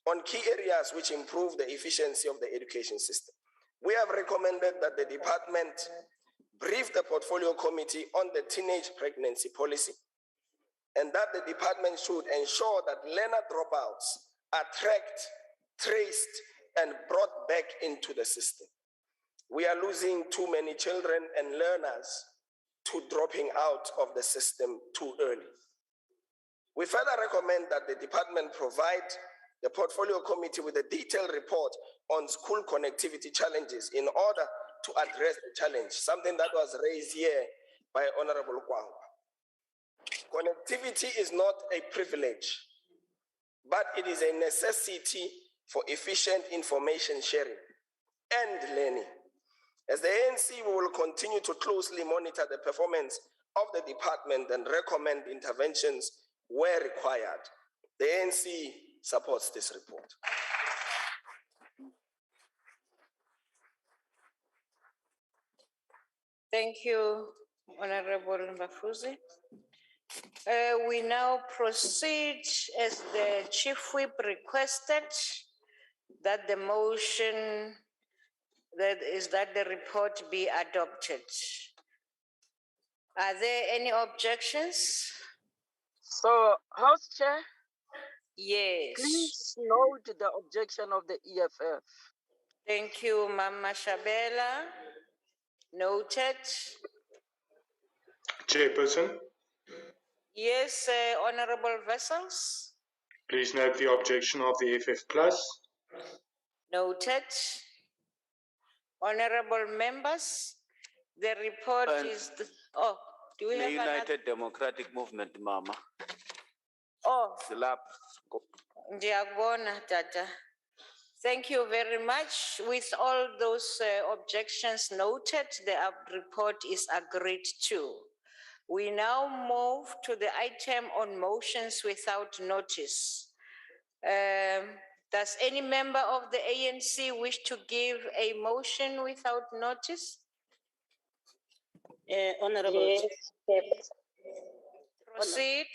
on key areas which improve the efficiency of the education system. We have recommended that the department brief the Portfolio Committee on the teenage pregnancy policy, and that the department should ensure that learner dropouts are tracked, traced, and brought back into the system. We are losing too many children and learners to dropping out of the system too early. We further recommend that the department provide the portfolio committee with a detailed report on school connectivity challenges in order to address the challenge, something that was raised here by Honorable Kwang. Connectivity is not a privilege, but it is a necessity for efficient information sharing and learning. As the ANC, we will continue to closely monitor the performance of the department and recommend interventions where required. The ANC supports this report. Thank you, Honorable Mafuzi. We now proceed as the Chief Whip requested that the motion that the report be adopted. Are there any objections? So, House Chair? Yes. Please note the objection of the EFF. Thank you, Mama Shabela. Noted. Chairperson, Yes, Honorable Vessels. please note the objection of the FF Plus. Noted. Honorable members, the report is the, do we have United Democratic Movement, Mama. Slap. Ndiyakubona, Tata. Thank you very much. With all those objections noted, the report is agreed to. We now move to the item on motions without notice. Does any member of the ANC wish to give a motion without notice? Honorable. Yes. Proceed.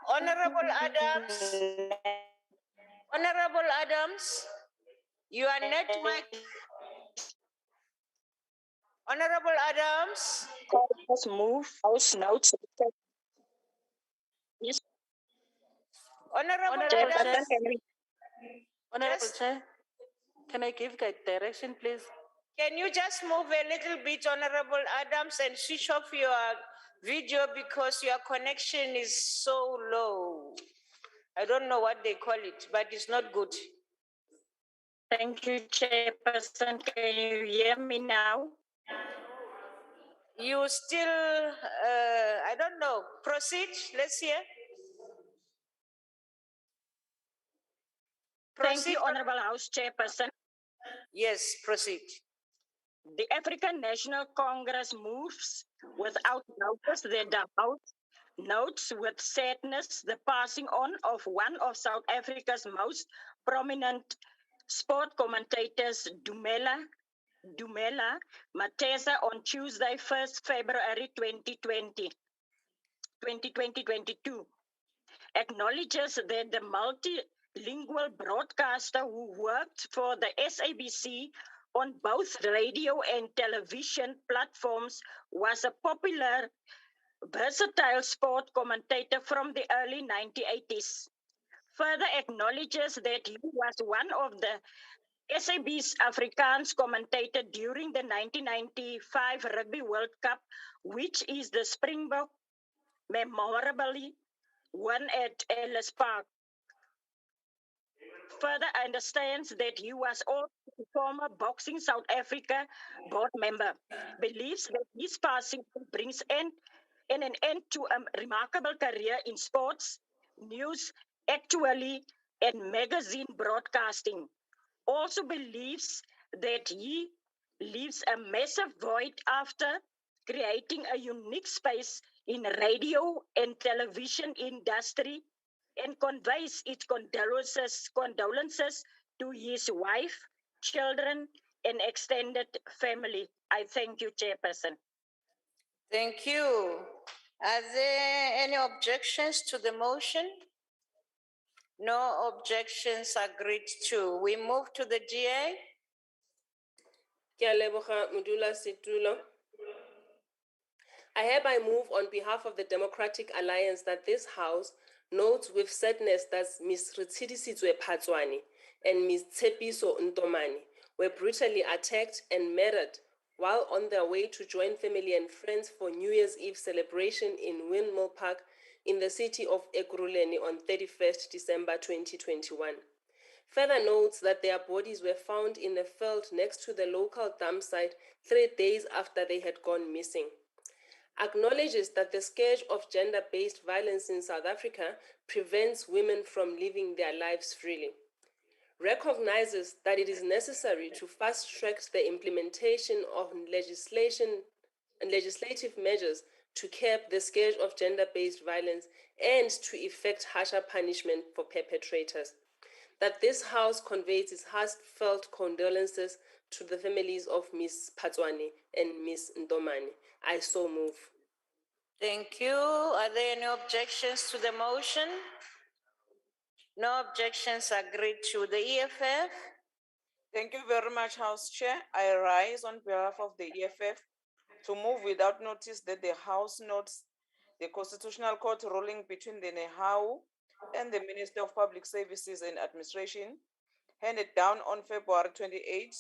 Honorable Adams. Honorable Adams, your network. Honorable Adams. Let's move House notes. Yes. Honorable Chair, Adams. Honorable Chair, can I give direction, please? Can you just move a little bit, Honorable Adams, and switch off your video because your connection is so low. I don't know what they call it, but it's not good. Thank you, Chairperson. Can you hear me now? You still, I don't know. Proceed. Let's hear. Thank you, Honorable House Chairperson. Yes, proceed. The African National Congress moves without notice that the House notes with sadness the passing on of one of South Africa's most prominent sport commentators, Dumela Matesa, on Tuesday, 1st February 2022. Acknowledges that the multilingual broadcaster who worked for the SABC on both radio and television platforms was a popular, versatile sport commentator from the early 1980s. Further acknowledges that he was one of the SAB's Afrikaans commentator during the 1995 Rugby World Cup, which is the Springbok memorably won at Ellis Park. Further understands that he was also a former Boxing South Africa board member. Believes that his passing brings an end to a remarkable career in sports, news, actually, and magazine broadcasting. Also believes that he leaves a massive void after creating a unique space in radio and television industry, and conveys its condolences to his wife, children, and extended family. I thank you, Chairperson. Thank you. Are there any objections to the motion? No objections agreed to. We move to the GA. I hereby move on behalf of the Democratic Alliance that this House notes with sadness that Ms. Ritsidisitswe Patswani and Ms. Tsepiso Ntomani were brutally attacked and murdered while on their way to join family and friends for New Year's Eve celebration in Windmill Park in the city of Ekurhuleni on 31st December 2021. Further notes that their bodies were found in a field next to the local dam site 3 days after they had gone missing. Acknowledges that the scourge of gender-based violence in South Africa prevents women from living their lives freely. Recognizes that it is necessary to fast-track the implementation of legislation and legislative measures to curb the scourge of gender-based violence and to effect harsher punishment for perpetrators. That this House conveys its heartfelt condolences to the families of Ms. Patswani and Ms. Ntomani. I so move. Thank you. Are there any objections to the motion? No objections. Agreed to the EFF. Thank you very much, House Chair. I rise on behalf of the EFF to move without notice that the House notes the Constitutional Court ruling between the NEHAWU and the Minister of Public Services and Administration, handed down on February 28,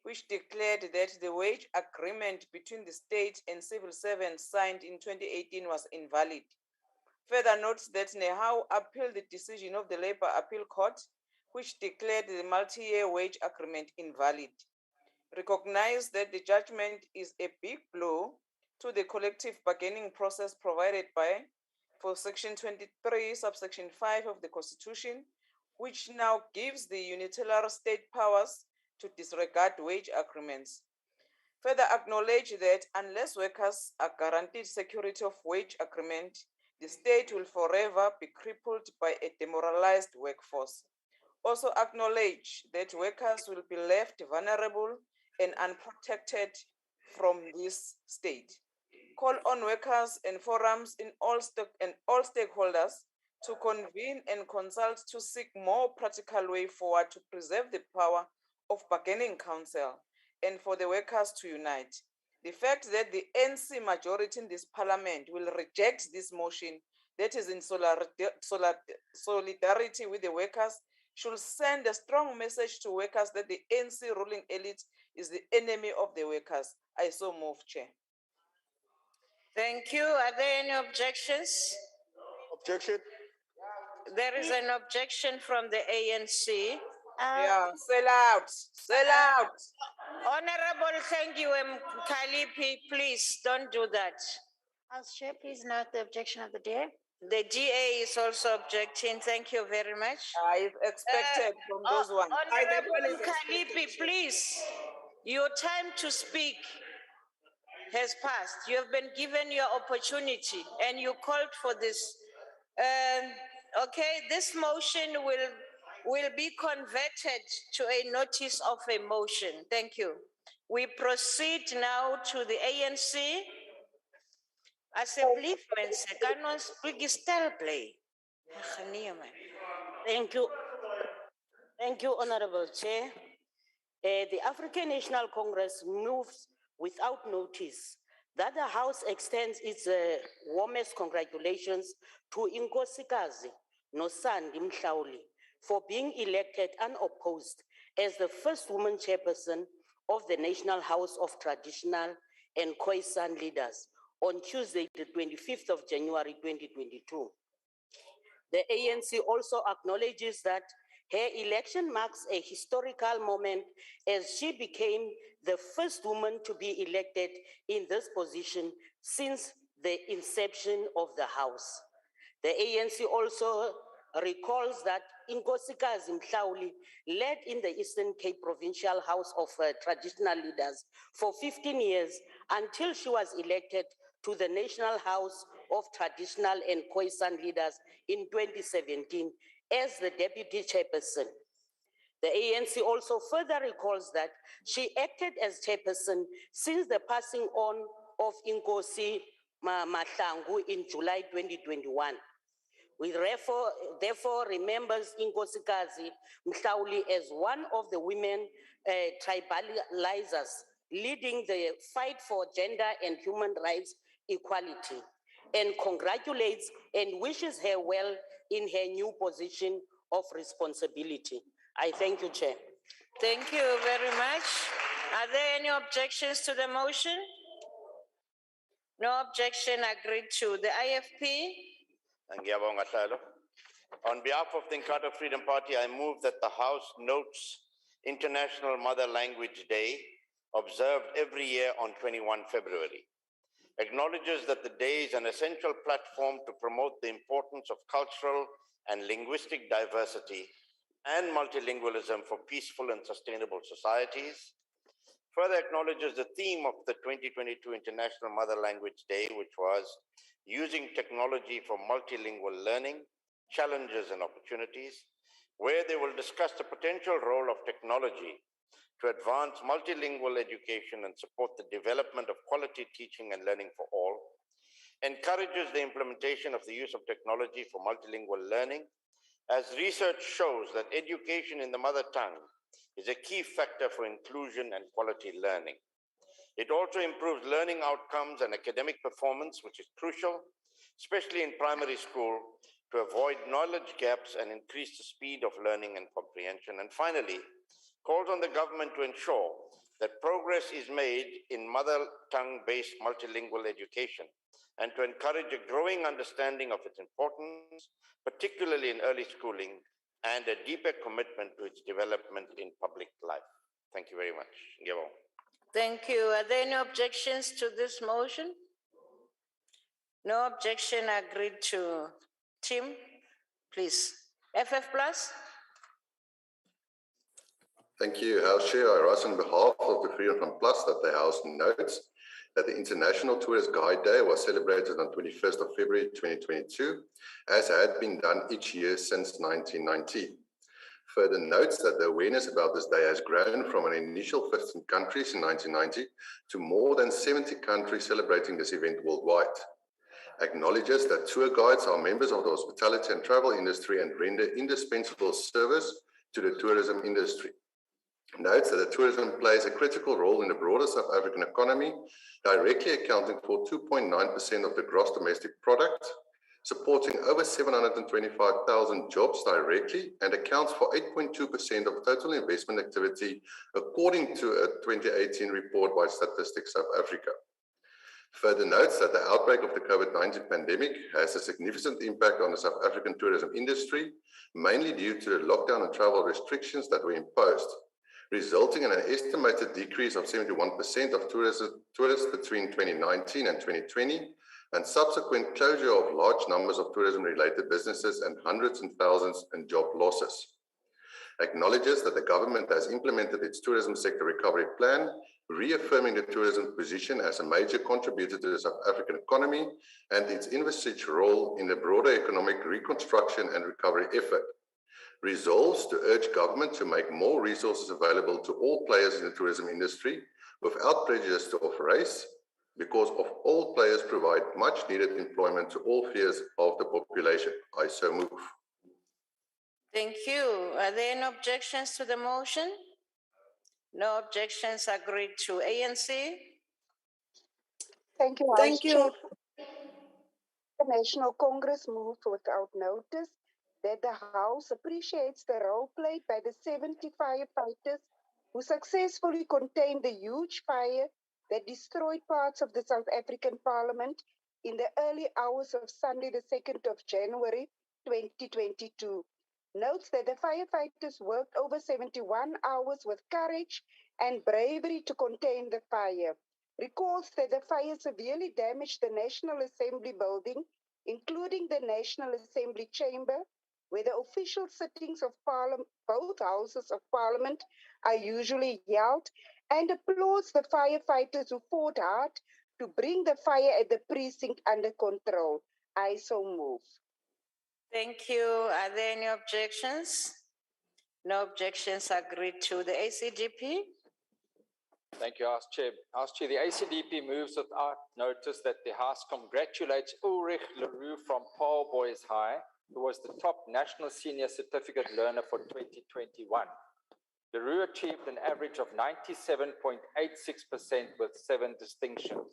which declared that the wage agreement between the state and civil servants signed in 2018 was invalid. Further notes that NEHAWU appealed the decision of the Labour Appeal Court, which declared the multi-year wage agreement invalid. Recognize that the judgment is a big blow to the collective bargaining process provided by for Section 23, subsection 5 of the Constitution, which now gives the unilateral state powers to disregard wage agreements. Further acknowledge that unless workers are guaranteed security of wage agreement, the state will forever be crippled by a demoralized workforce. Also acknowledge that workers will be left vulnerable and unprotected from this state. Call on workers and forums in all stakeholders to convene and consult to seek more practical way forward to preserve the power of bargaining council and for the workers to unite. The fact that the NC majority in this parliament will reject this motion that is in solidarity with the workers should send a strong message to workers that the NC ruling elite is the enemy of the workers. I so move, Chair. Thank you. Are there any objections? Objection. There is an objection from the ANC. Yeah, sell out, sell out. Honorable, thank you, Kalipi, please don't do that. House Chair, please note the objection of the DA. The DA is also objecting. Thank you very much. I expected from those ones. Honorable Kalipi, please, your time to speak has passed. You have been given your opportunity and you called for this. Okay, this motion will be converted to a notice of a motion. Thank you. We proceed now to the ANC. Assemblyman, cannot speak still play. Thank you. Thank you, Honorable Chair. The African National Congress moves without notice that the House extends its warmest congratulations to Inkosikazi Nosandi Mhlauli for being elected unopposed as the first woman chairperson of the National House of Traditional and Khoisan Leaders on Tuesday, the 25th of January, 2022. The ANC also acknowledges that her election marks a historical moment as she became the first woman to be elected in this position since the inception of the House. The ANC also recalls that Inkosikazi Mhlauli led in the Eastern Cape Provincial House of Traditional Leaders for 15 years until she was elected to the National House of Traditional and Khoisan Leaders in 2017 as the deputy chairperson. The ANC also further recalls that she acted as chairperson since the passing on of Inkosi Mahlangu in July 2021. We therefore remembers Inkosikazi Mhlauli as one of the women tribalizers leading the fight for gender and human rights equality and congratulates and wishes her well in her new position of responsibility. I thank you, Chair. Thank you very much. Are there any objections to the motion? No objection, agreed to. The IFP? Ngiyabonga, Hlalo. On behalf of the Inkatha Freedom Party, I move that the House notes International Mother Language Day, observed every year on 21 February. Acknowledges that the day is an essential platform to promote the importance of cultural and linguistic diversity and multilingualism for peaceful and sustainable societies. Further acknowledges the theme of the 2022 International Mother Language Day, which was using technology for multilingual learning, challenges and opportunities, where they will discuss the potential role of technology to advance multilingual education and support the development of quality teaching and learning for all, encourages the implementation of the use of technology for multilingual learning, as research shows that education in the mother tongue is a key factor for inclusion and quality learning. It also improves learning outcomes and academic performance, which is crucial, especially in primary school, to avoid knowledge gaps and increase the speed of learning and comprehension. And finally, calls on the government to ensure that progress is made in mother tongue-based multilingual education and to encourage a growing understanding of its importance, particularly in early schooling, and a deeper commitment to its development in public life. Thank you very much. Ngiyabonga. Thank you. Are there any objections to this motion? No objection, agreed to. Tim, please. FF Plus? Thank you, House Chair. I rise on behalf of the Freedom Fund Plus that the House notes that the International Tourist Guide Day was celebrated on 21st of February 2022, as had been done each year since 1990. Further notes that the awareness about this day has grown from an initial 15 countries in 1990 to more than 70 countries celebrating this event worldwide. Acknowledges that tour guides are members of the hospitality and travel industry and render indispensable service to the tourism industry. Notes that the tourism plays a critical role in the broader South African economy, directly accounting for 2.9% of the gross domestic product, supporting over 725,000 jobs directly, and accounts for 8.2% of total investment activity, according to a 2018 report by Statistics South Africa. Further notes that the outbreak of the COVID-19 pandemic has a significant impact on the South African tourism industry, mainly due to the lockdown and travel restrictions that were imposed, resulting in an estimated decrease of 71% of tourists between 2019 and 2020, and subsequent closure of large numbers of tourism-related businesses and hundreds and thousands in job losses. Acknowledges that the government has implemented its tourism sector recovery plan, reaffirming the tourism position as a major contributor to the South African economy and its envisaged role in the broader economic reconstruction and recovery effort. Resolves to urge government to make more resources available to all players in the tourism industry without prejudice to race, because of all players provide much needed employment to all spheres of the population. I so move. Thank you. Are there any objections to the motion? No objections, agreed to. ANC? Thank you, House Thank you. Chair. The National Congress moves without notice that the House appreciates the role played by the 70 firefighters who successfully contained the huge fire that destroyed parts of the South African Parliament in the early hours of Sunday, the 2nd of January, 2022. Notes that the firefighters worked over 71 hours with courage and bravery to contain the fire. Recalls that the fire severely damaged the National Assembly building, including the National Assembly chamber, where the official sittings of Parliament, both houses of Parliament, are usually held, and applauds the firefighters who fought hard to bring the fire at the precinct under control. I so move. Thank you. Are there any objections? No objections, agreed to. The ACDP? Thank you, House Chair. House Chair, the ACDP moves without notice that the House congratulates Ulrich Leroux from Paarl Boys High, who was the top national senior certificate learner for 2021. Leroux achieved an average of 97.86% with 7 distinctions.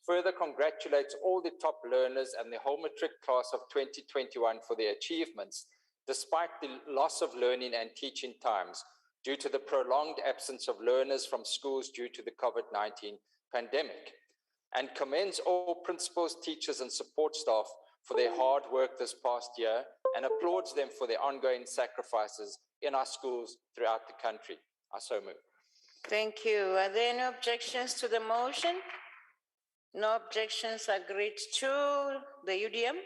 further congratulates all the top learners and the whole matric class of 2021 for their achievements, despite the loss of learning and teaching times due to the prolonged absence of learners from schools due to the COVID-19 pandemic, and commends all principals, teachers, and support staff for their hard work this past year and applauds them for their ongoing sacrifices in our schools throughout the country. I so move. Thank you. Are there any objections to the motion? No objections, agreed to. The UDM?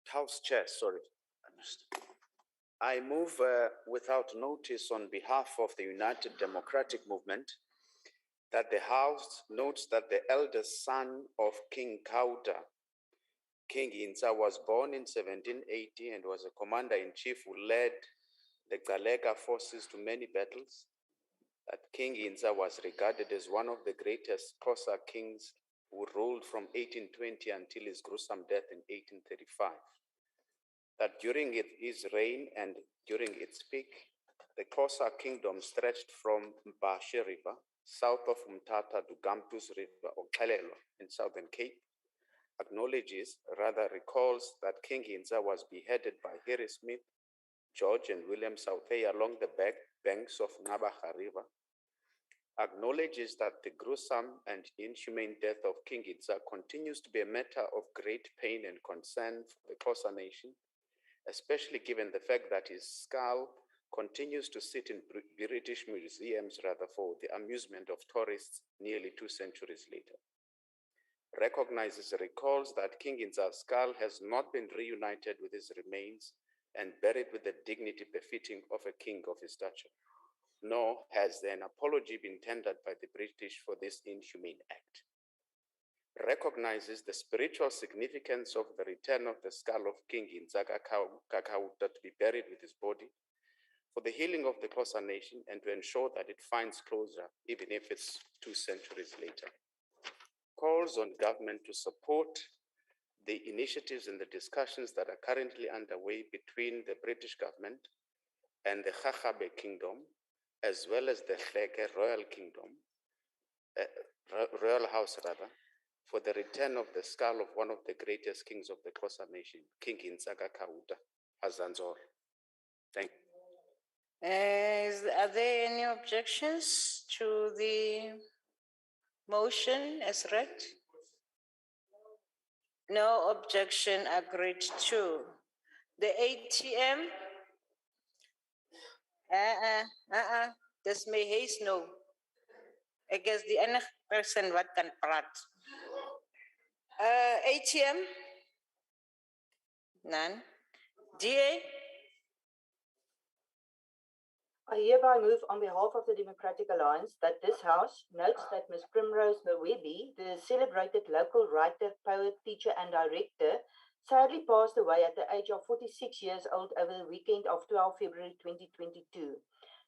House Chair, sorry. I move without notice on behalf of the United Democratic Movement that the House notes that the eldest son of King Kauda, King Inza, was born in 1780 and was a commander-in-chief who led the Galega forces to many battles. That King Inza was regarded as one of the greatest Xhosa kings who ruled from 1820 until his gruesome death in 1835. That during his reign and during its peak, the Xhosa kingdom stretched from Mbashe River, south of Umtata, to Gamtus River, or Xelelo, in Southern Cape, recalls that King Inza was beheaded by Harry Smith, George and William Southey along the banks of Nabaha River, acknowledges that the gruesome and inhumane death of King Inza continues to be a matter of great pain and concern for the Xhosa nation, especially given the fact that his skull continues to sit in British museums for the amusement of tourists nearly 2 centuries later. Recognizes and recalls that King Inza's skull has not been reunited with his remains and buried with the dignity befitting of a king of his stature, nor has an apology been tendered by the British for this inhumane act. Recognizes the spiritual significance of the return of the skull of King Inza Kakauta to be buried with his body for the healing of the Xhosa nation and to ensure that it finds closure, even if it's 2 centuries later. Calls on government to support the initiatives and the discussions that are currently underway between the British government and the Khakhabe Kingdom, as well as the Hleke Royal Kingdom, Royal House rather, for the return of the skull of one of the greatest kings of the Xhosa nation, King Inza Kakauta Azanzor. Thank you. Are there any objections to the motion as read? No objection, agreed to. The ATM? Dis my Hayes no. Ek is die enige person wat kan praat. ATM? None. DA? I hereby move on behalf of the Democratic Alliance that this House notes that Ms. Primrose Mwebi, the celebrated local writer, poet, teacher and director, sadly passed away at the age of 46 years old over the weekend of 12 February 2022.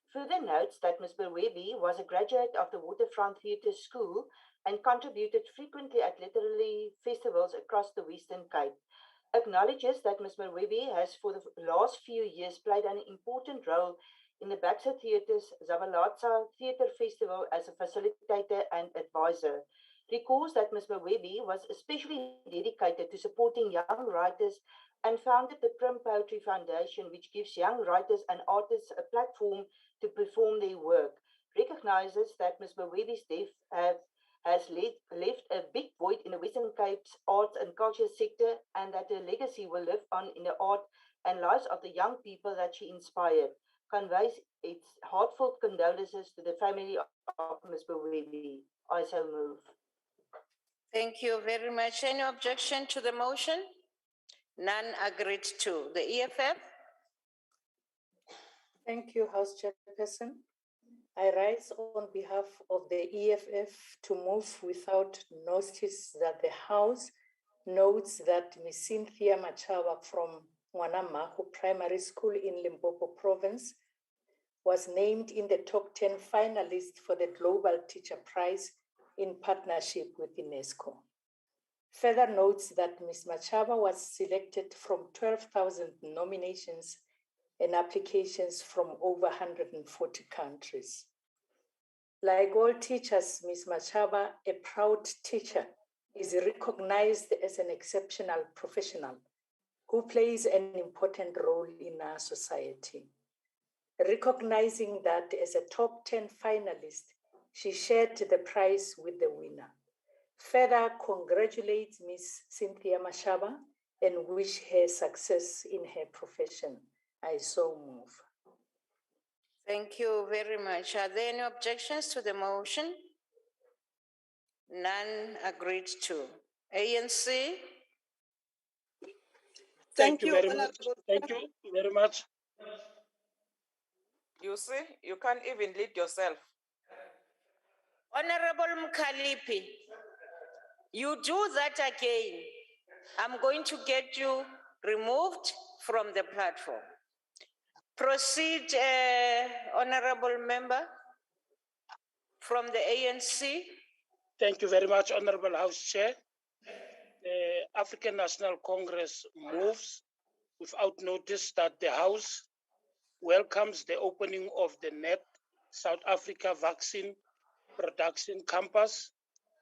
Further notes that Ms. Mwebi was a graduate of the Waterfront Theatre School and contributed frequently at literary festivals across the Western Cape. Acknowledges that Ms. Mwebi has for the last few years played an important role in the Baxter Theatre's Zavalatsa Theatre Festival as a facilitator and advisor. Recalls that Ms. Mwebi was especially dedicated to supporting young writers and founded the Prim Poetry Foundation, which gives young writers and artists a platform to perform their work. Recognizes that Ms. Mwebi's death has left a big void in the Western Cape's arts and culture sector, and that her legacy will live on in the art and lives of the young people that she inspired. Conveys its heartfelt condolences to the family of Ms. Mwebi. I so move. Thank you very much. Any objection to the motion? None, agreed to. The EFF? Thank you, House Chairperson. I rise on behalf of the EFF to move without notice that the House notes that Ms. Cynthia Machawa from Wanamahu Primary School in Limpopo Province was named in the top 10 finalists for the Global Teacher Prize in partnership with UNESCO. Further notes that Ms. Machawa was selected from 12,000 nominations and applications from over 140 countries. Like all teachers, Ms. Machaba, a proud teacher, is recognized as an exceptional professional who plays an important role in our society. Recognizing that as a top 10 finalist, she shared the prize with the winner. Further congratulate Ms. Cynthia Machaba and wish her success in her profession. I so move. Thank you very much. Are there any objections to the motion? None agreed to. ANC? Thank you very much. Thank you very much. You see, you can't even lead yourself. Honorable Mkalipi, you do that again, I'm going to get you removed from the platform. Proceed, Honorable Member from the ANC. Thank you very much, Honorable House Chair. The African National Congress moves without notice that the House welcomes the opening of the NET South Africa Vaccine Production Campus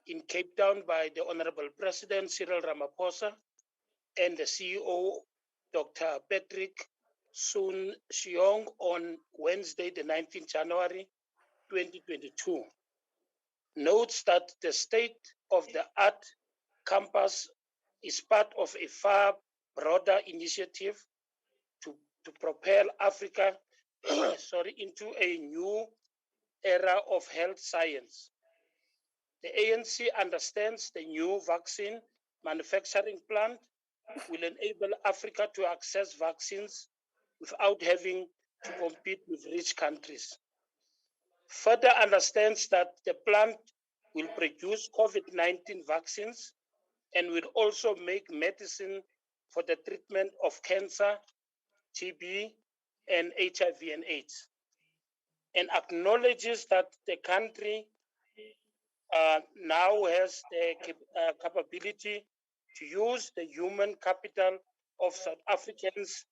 in Cape Town by the Honorable President Cyril Ramaphosa and the CEO, Dr. Patrick Soon-Shiong, on Wednesday, the 19th January, 2022. Notes that the state-of-the-art campus is part of a far broader initiative to propel Africa into a new era of health science. The ANC understands the new vaccine manufacturing plant will enable Africa to access vaccines without having to compete with rich countries. Further understands that the plant will produce COVID-19 vaccines and will also make medicine for the treatment of cancer, TB, and HIV and AIDS, and acknowledges that the country now has the capability to use the human capital of South Africans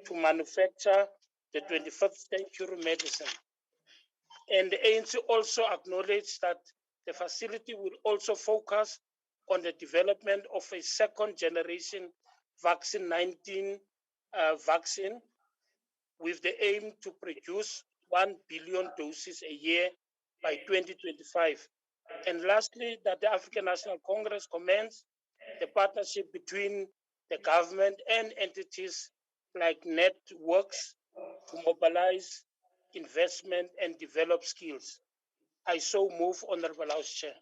to manufacture the 21st century medicine. And the ANC also acknowledged that the facility will also focus on the development of a second generation vaccine 19 vaccine with the aim to produce 1 billion doses a year by 2025. And lastly, that the African National Congress commends the partnership between the government and entities like networks to mobilize investment and develop skills. I so move, Honorable House Chair.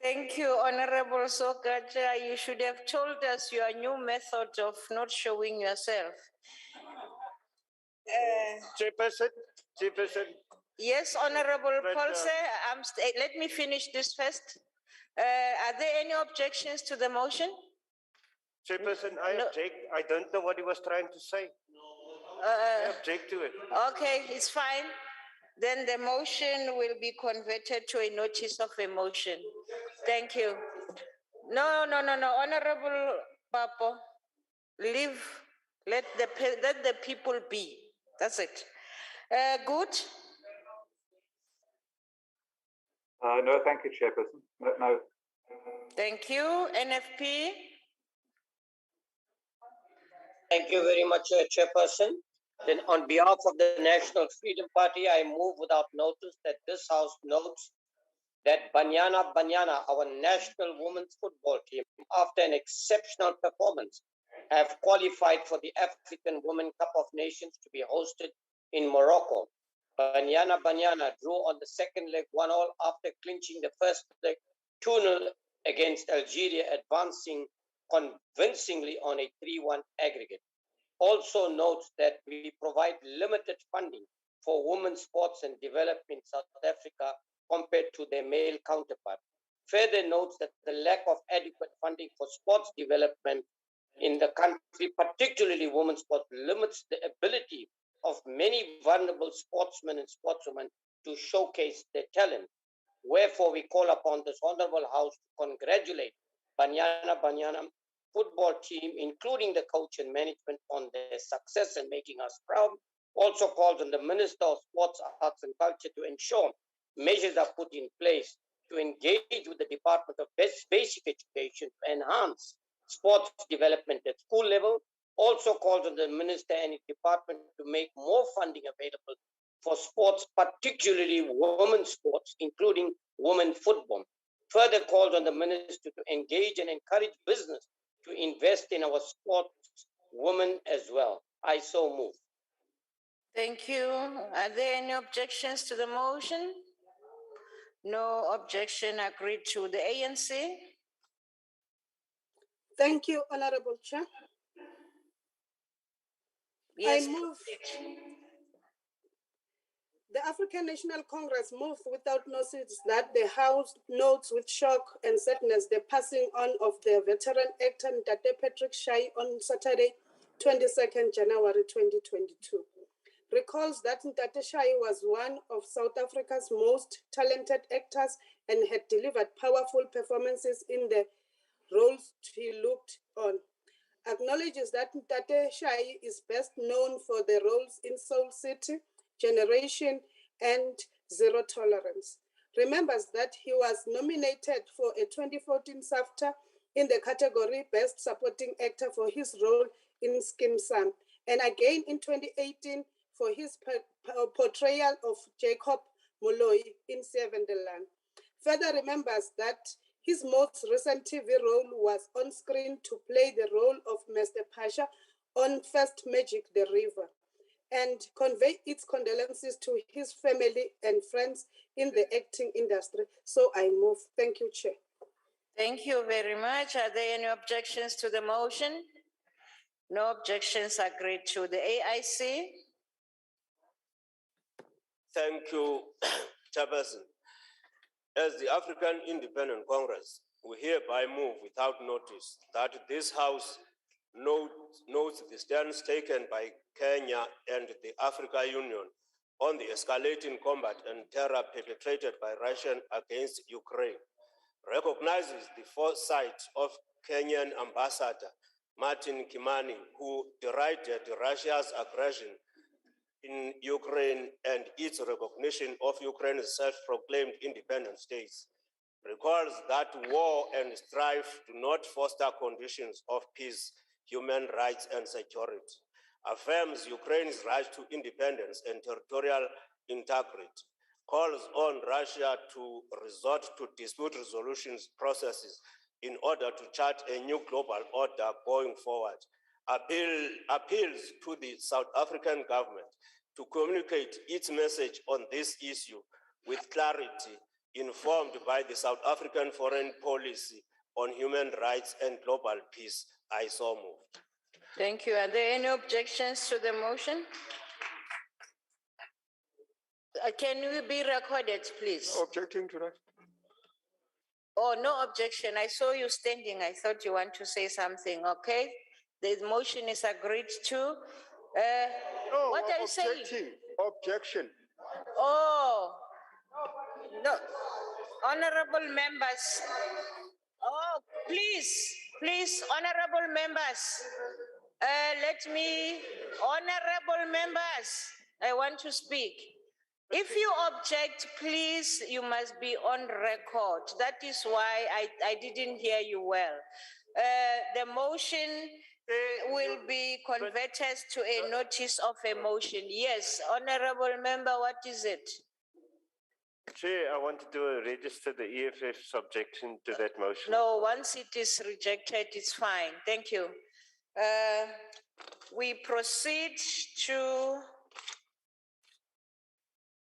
Thank you, Honorable Sokaja. You should have told us your new method of not showing yourself. Chairperson. Yes, Honorable Pulse, let me finish this first. Are there any objections to the motion? Chairperson, I object. I don't know what he was trying to say. I object to it. Okay, it's fine. Then the motion will be converted to a notice of a motion. Thank you. No. Honorable Papo, leave. Let the people be. That's it. Good. No, thank you, Chairperson. No. Thank you. NFP. Thank you very much, Chairperson. Then on behalf of the National Freedom Party, I move without notice that this House notes that Banyana, our national women's football team, after an exceptional performance, have qualified for the African Women Cup of Nations to be hosted in Morocco. Banyana drew on the second leg 1-1 after clinching the first leg 2-0 against Algeria, advancing convincingly on a 3-1 aggregate. Also notes that we provide limited funding for women's sports and development in South Africa compared to their male counterpart. Further notes that the lack of adequate funding for sports development in the country, particularly women's sports, limits the ability of many vulnerable sportsmen and sportswomen to showcase their talent. Wherefore, we call upon this Honorable House to congratulate Banyana football team, including the coach and management, on their success and making us proud. Also calls on the Minister of Sports, Arts and Culture to ensure measures are put in place to engage with the Department of Basic Education to enhance sports development at school level. Also calls on the Minister and his department to make more funding available for sports, particularly women's sports, including women football. Further calls on the Minister to engage and encourage business to invest in our sports women as well. I so move. Thank you. Are there any objections to the motion? No objection. Agreed to. The ANC. Thank you, Honorable Chair. Yes, I move. The African National Congress moved without notice that the House notes with shock and sadness the passing on of the veteran actor Ntate Patrick Shai on Saturday, 22nd January 2022. Recalls that Ntate Shai was one of South Africa's most talented actors and had delivered powerful performances in the roles he looked on. Acknowledges that Ntate Shai is best known for the roles in Soul City, Generation, and Zero Tolerance. Remembers that he was nominated for a 2014 SAFTA in the category Best Supporting Actor for his role in Skeem Saam, and again in 2018 for his portrayal of Jacob Moloi in Seven the Land. Further remembers that his most recent TV role was on screen to play the role of Mr. Pasha on First Magic the River, and convey its condolences to his family and friends in the acting industry. So I move. Thank you, Chair. Thank you very much. Are there any objections to the motion? No objections. Agreed to. The AIC. Thank you, Chairperson. As the African Independent Congress, we hereby move without notice that this House notes the stance taken by Kenya and the Africa Union on the escalating combat and terror perpetrated by Russia against Ukraine, recognizes the foresight of Kenyan Ambassador Martin Kimani, who derided Russia's aggression in Ukraine and its recognition of Ukraine's self-proclaimed independent states, recalls that war and strife do not foster conditions of peace, human rights, and security, affirms Ukraine's right to independence and territorial integrity, calls on Russia to resort to dispute resolution processes in order to chart a new global order going forward, appeals to the South African government to communicate its message on this issue with clarity, informed by the South African foreign policy on human rights and global peace. I so move. Thank you. Are there any objections to the motion? Can we be recorded, please? Objecting to that. Oh, no objection. I saw you standing. I thought you want to say something. Okay. The motion is agreed to. No, what are you saying? Objection. Oh, no. Honorable members. Oh, please, honorable members. Honorable members, I want to speak. If you object, please, you must be on record. That is why I didn't hear you well. The motion will be converted to a notice of a motion. Yes, honorable member, what is it? Chair, I want to register the EFF's objection to that motion. No, once it is rejected, it's fine. Thank you. We proceed to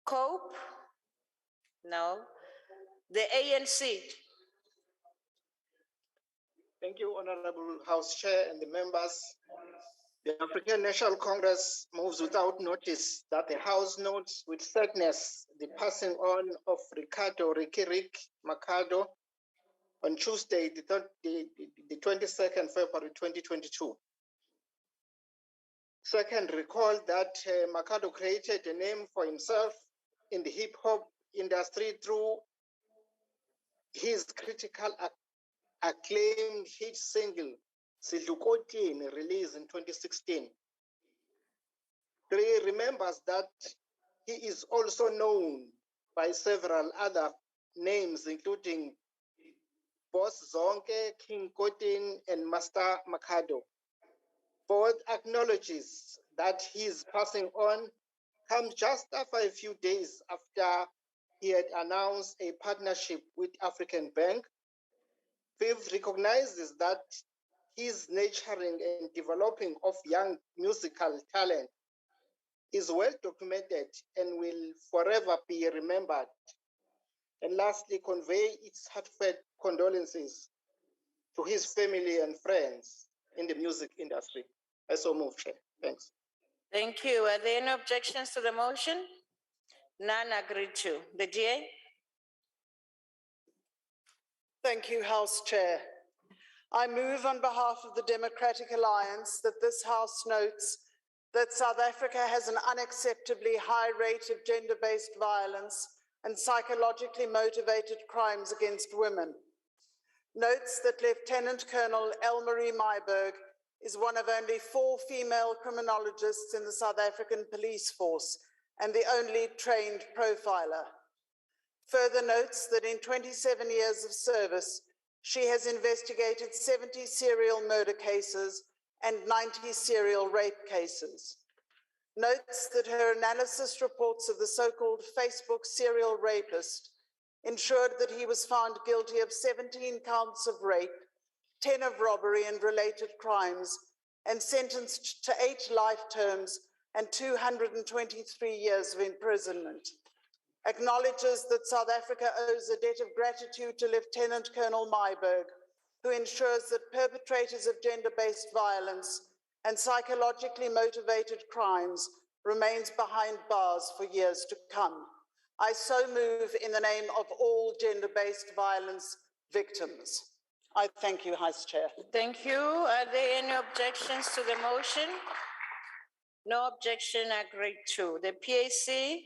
COPE. No. The ANC. Thank you, Honorable House Chair and the members. The African National Congress moves without notice that the House notes with sadness the passing on of Ricardo Rikirik Mercado on Tuesday, the 22nd February 2022. Second, recall that Mercado created a name for himself in the hip-hop industry through his critical acclaimed hit single, Sidlukotini, released in 2016. Three, remembers that he is also known by several other names, including Boss Zonke, King Kotin, and Master Makado. Board acknowledges that his passing on comes just after a few days after he had announced a partnership with African Bank. Fifth recognizes that his nurturing and developing of young musical talent is well documented and will forever be remembered. And lastly, convey its heartfelt condolences to his family and friends in the music industry. I so move, Chair. Thanks. Thank you. Are there any objections to the motion? None agreed to. The DA? Thank you, House Chair. I move on behalf of the Democratic Alliance that this House notes that South Africa has an unacceptably high rate of gender-based violence and psychologically motivated crimes against women. Notes that Lieutenant Colonel Elmarie Myburgh is one of only 4 female criminologists in the South African police force and the only trained profiler. Further notes that in 27 years of service, she has investigated 70 serial murder cases and 90 serial rape cases. Notes that her analysis reports of the so-called Facebook serial rapist ensured that he was found guilty of 17 counts of rape, 10 of robbery and related crimes, and sentenced to 8 life terms and 223 years of imprisonment. Acknowledges that South Africa owes a debt of gratitude to Lieutenant Colonel Myburgh, who ensures that perpetrators of gender-based violence and psychologically motivated crimes remains behind bars for years to come. I so move in the name of all gender-based violence victims. I thank you, House Chair. Thank you. Are there any objections to the motion? No objection agreed to. The PAC?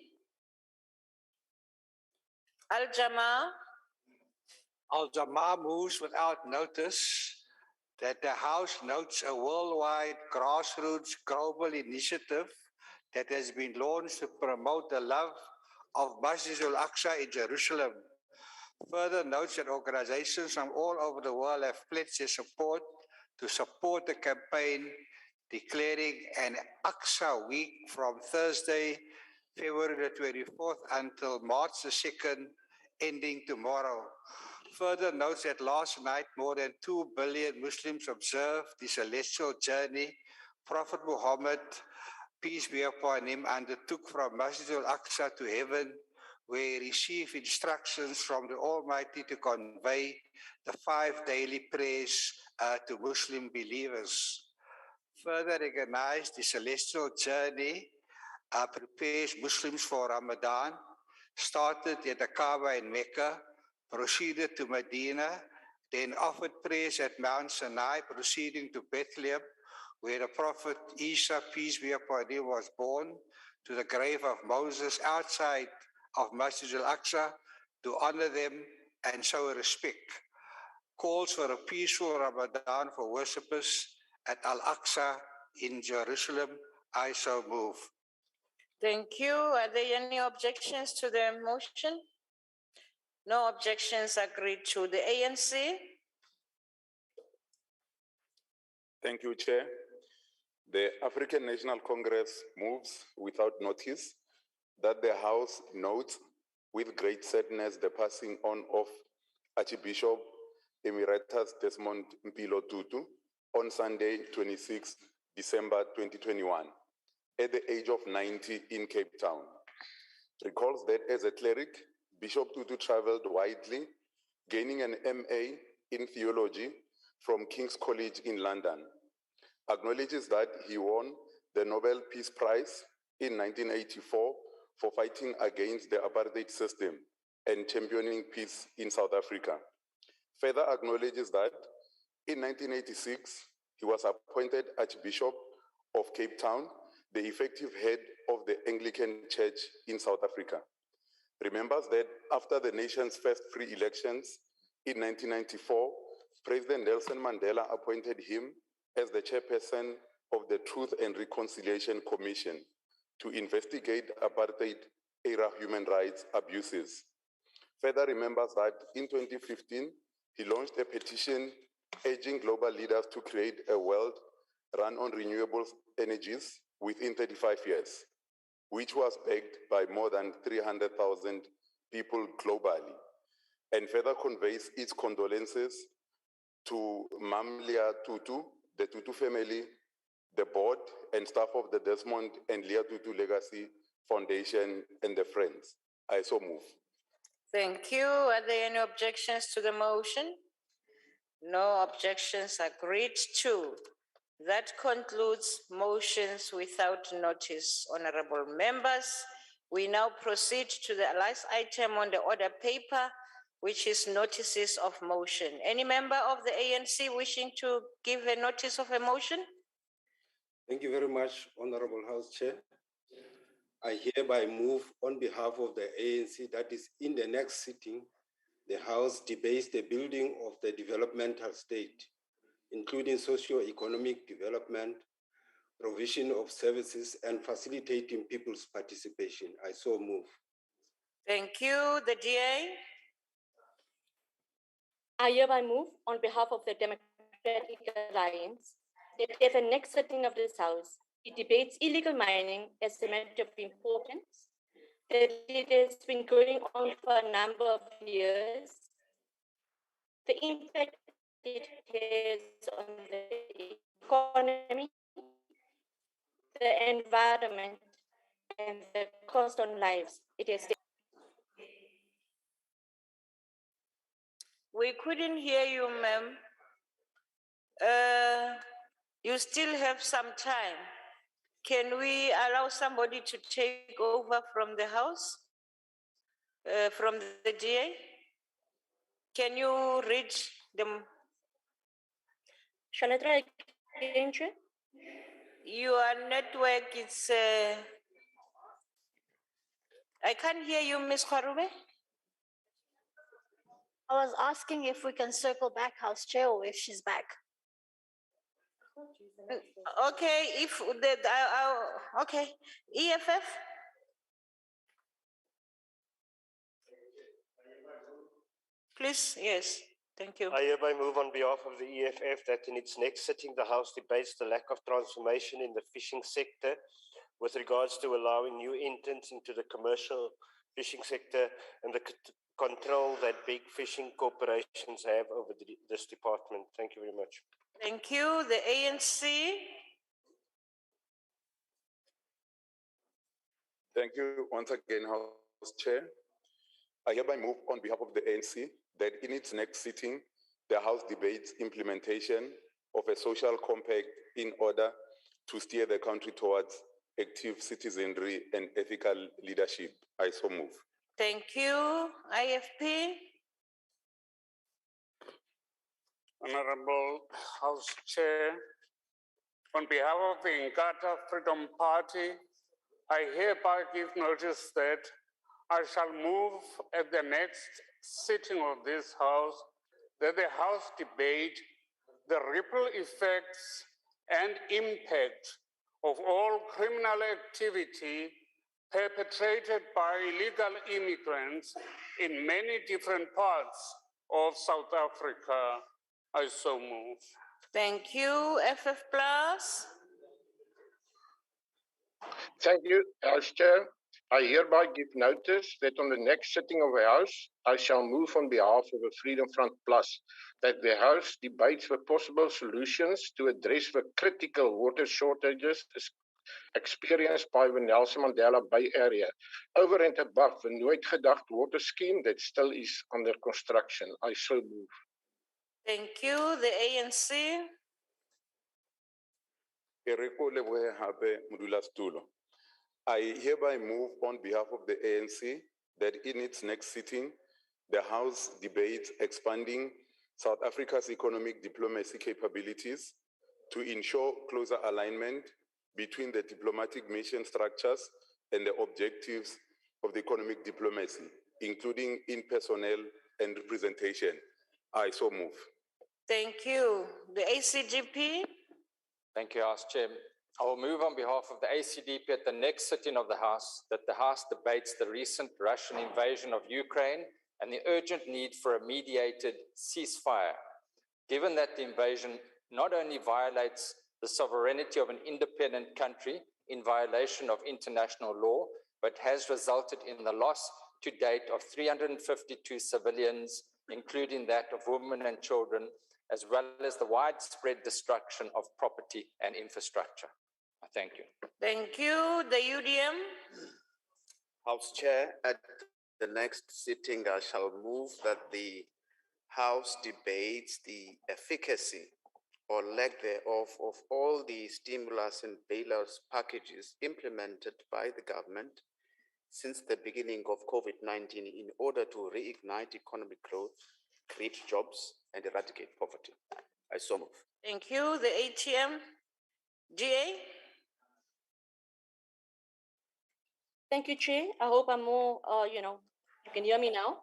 Al-Jamaa? Al-Jamaa moves without notice that the House notes a worldwide grassroots global initiative that has been launched to promote the love of Masjid al-Aqsa in Jerusalem. Further notes that organizations from all over the world have pledged their support to support the campaign, declaring an Aqsa week from Thursday, February the 24th until March the 2nd, ending tomorrow. Further notes that last night more than 2 billion Muslims observed the celestial journey Prophet Muhammad, peace be upon him, undertook from Masjid al-Aqsa to heaven, where he received instructions from the Almighty to convey the 5 daily prayers to Muslim believers. Further recognized the celestial journey prepares Muslims for Ramadan, started at the Kaaba in Mecca, proceeded to Medina, then offered prayers at Mount Sinai, proceeding to Bethlehem, where the Prophet Isa, peace be upon him, was born, to the grave of Moses outside of Masjid al-Aqsa to honor them and show respect. Calls for a peaceful Ramadan for worshippers at Al-Aqsa in Jerusalem. I so move. Thank you. Are there any objections to the motion? No objections agreed to. The ANC? Thank you, Chair. The African National Congress moves without notice that the House notes with great sadness the passing on of Archbishop Emeritus Desmond Mpilo Tutu on Sunday, 26 December 2021, at the age of 90 in Cape Town. Recalls that as a cleric, Bishop Tutu traveled widely, gaining an MA in theology from King's College in London. Acknowledges that he won the Nobel Peace Prize in 1984 for fighting against the apartheid system and championing peace in South Africa. Further acknowledges that in 1986, he was appointed Archbishop of Cape Town, the effective head of the Anglican Church in South Africa. Remembers that after the nation's first free elections in 1994, President Nelson Mandela appointed him as the chairperson of the Truth and Reconciliation Commission to investigate apartheid era human rights abuses. Further remembers that in 2015, he launched a petition urging global leaders to create a world run on renewable energies within 35 years, which was backed by more than 300,000 people globally, and further conveys its condolences to Mamlia Tutu, the Tutu family, the board and staff of the Desmond and Leah Tutu Legacy Foundation, and the friends. I so move. Thank you. Are there any objections to the motion? No objections. Agreed to. That concludes motions without notice. Honorable members, we now proceed to the last item on the order paper, which is notices of motion. Any member of the ANC wishing to give a notice of a motion? Thank you very much, Honorable House Chair. I hereby move on behalf of the ANC that is in the next sitting, the House debates the building of the developmental state, including socio-economic development, provision of services, and facilitating people's participation. I so move. Thank you. The DA? I hereby move on behalf of the Democratic Alliance that at the next sitting of this House, it debates illegal mining as a matter of importance, that it has been going on for a number of years, the impact it has on the economy, the environment, and the cost on lives it has. We couldn't hear you, ma'am. You still have some time. Can we allow somebody to take over from the House, from the DA? Can you read them? Shall I try again, Chair? Your network is... I can't hear you, Ms. Kwarube. I was asking if we can circle back, House Chair, or if she's back. Okay, if the okay, EFF. Please, yes, thank you. I hereby move on behalf of the EFF that in its next sitting, the House debates the lack of transformation in the fishing sector with regards to allowing new entrants into the commercial fishing sector and the control that big fishing corporations have over this department. Thank you very much. Thank you. The ANC. Thank you once again, House Chair. I hereby move on behalf of the ANC that in its next sitting, the House debates implementation of a social compact in order to steer the country towards active citizenry and ethical leadership. I so move. Thank you. IFP. Honorable House Chair, on behalf of the Inkatha Freedom Party, I hereby give notice that I shall move at the next sitting of this House that the House debate the ripple effects and impact of all criminal activity perpetrated by illegal immigrants in many different parts of South Africa. I so move. Thank you. FF Plus. Thank you, House Chair. I hereby give notice that on the next sitting of the House, I shall move on behalf of the Freedom Front Plus that the House debates the possible solutions to address the critical water shortages experienced by the Nelson Mandela Bay Area, over and above the nooit gedacht water scheme that still is under construction. I so move. Thank you. The ANC. I hereby move on behalf of the ANC that in its next sitting, the House debates expanding South Africa's economic diplomacy capabilities to ensure closer alignment between the diplomatic mission structures and the objectives of the economic diplomacy, including in personnel and representation. I so move. Thank you. The ACGP. Thank you, House Chair. I will move on behalf of the ACDP at the next sitting of the House that the House debates the recent Russian invasion of Ukraine and the urgent need for a mediated ceasefire, given that the invasion not only violates the sovereignty of an independent country in violation of international law, but has resulted in the loss to date of 352 civilians, including that of women and children, as well as the widespread destruction of property and infrastructure. I thank you. Thank you. The UDM. House Chair, at the next sitting, I shall move that the House debates the efficacy or lack thereof of all the stimulus and bailouts packages implemented by the government since the beginning of COVID-19 in order to reignite economic growth, create jobs, and eradicate poverty. I so move. Thank you. The ATM. GA. Thank you, Chair. I hope I'm more, you can hear me now.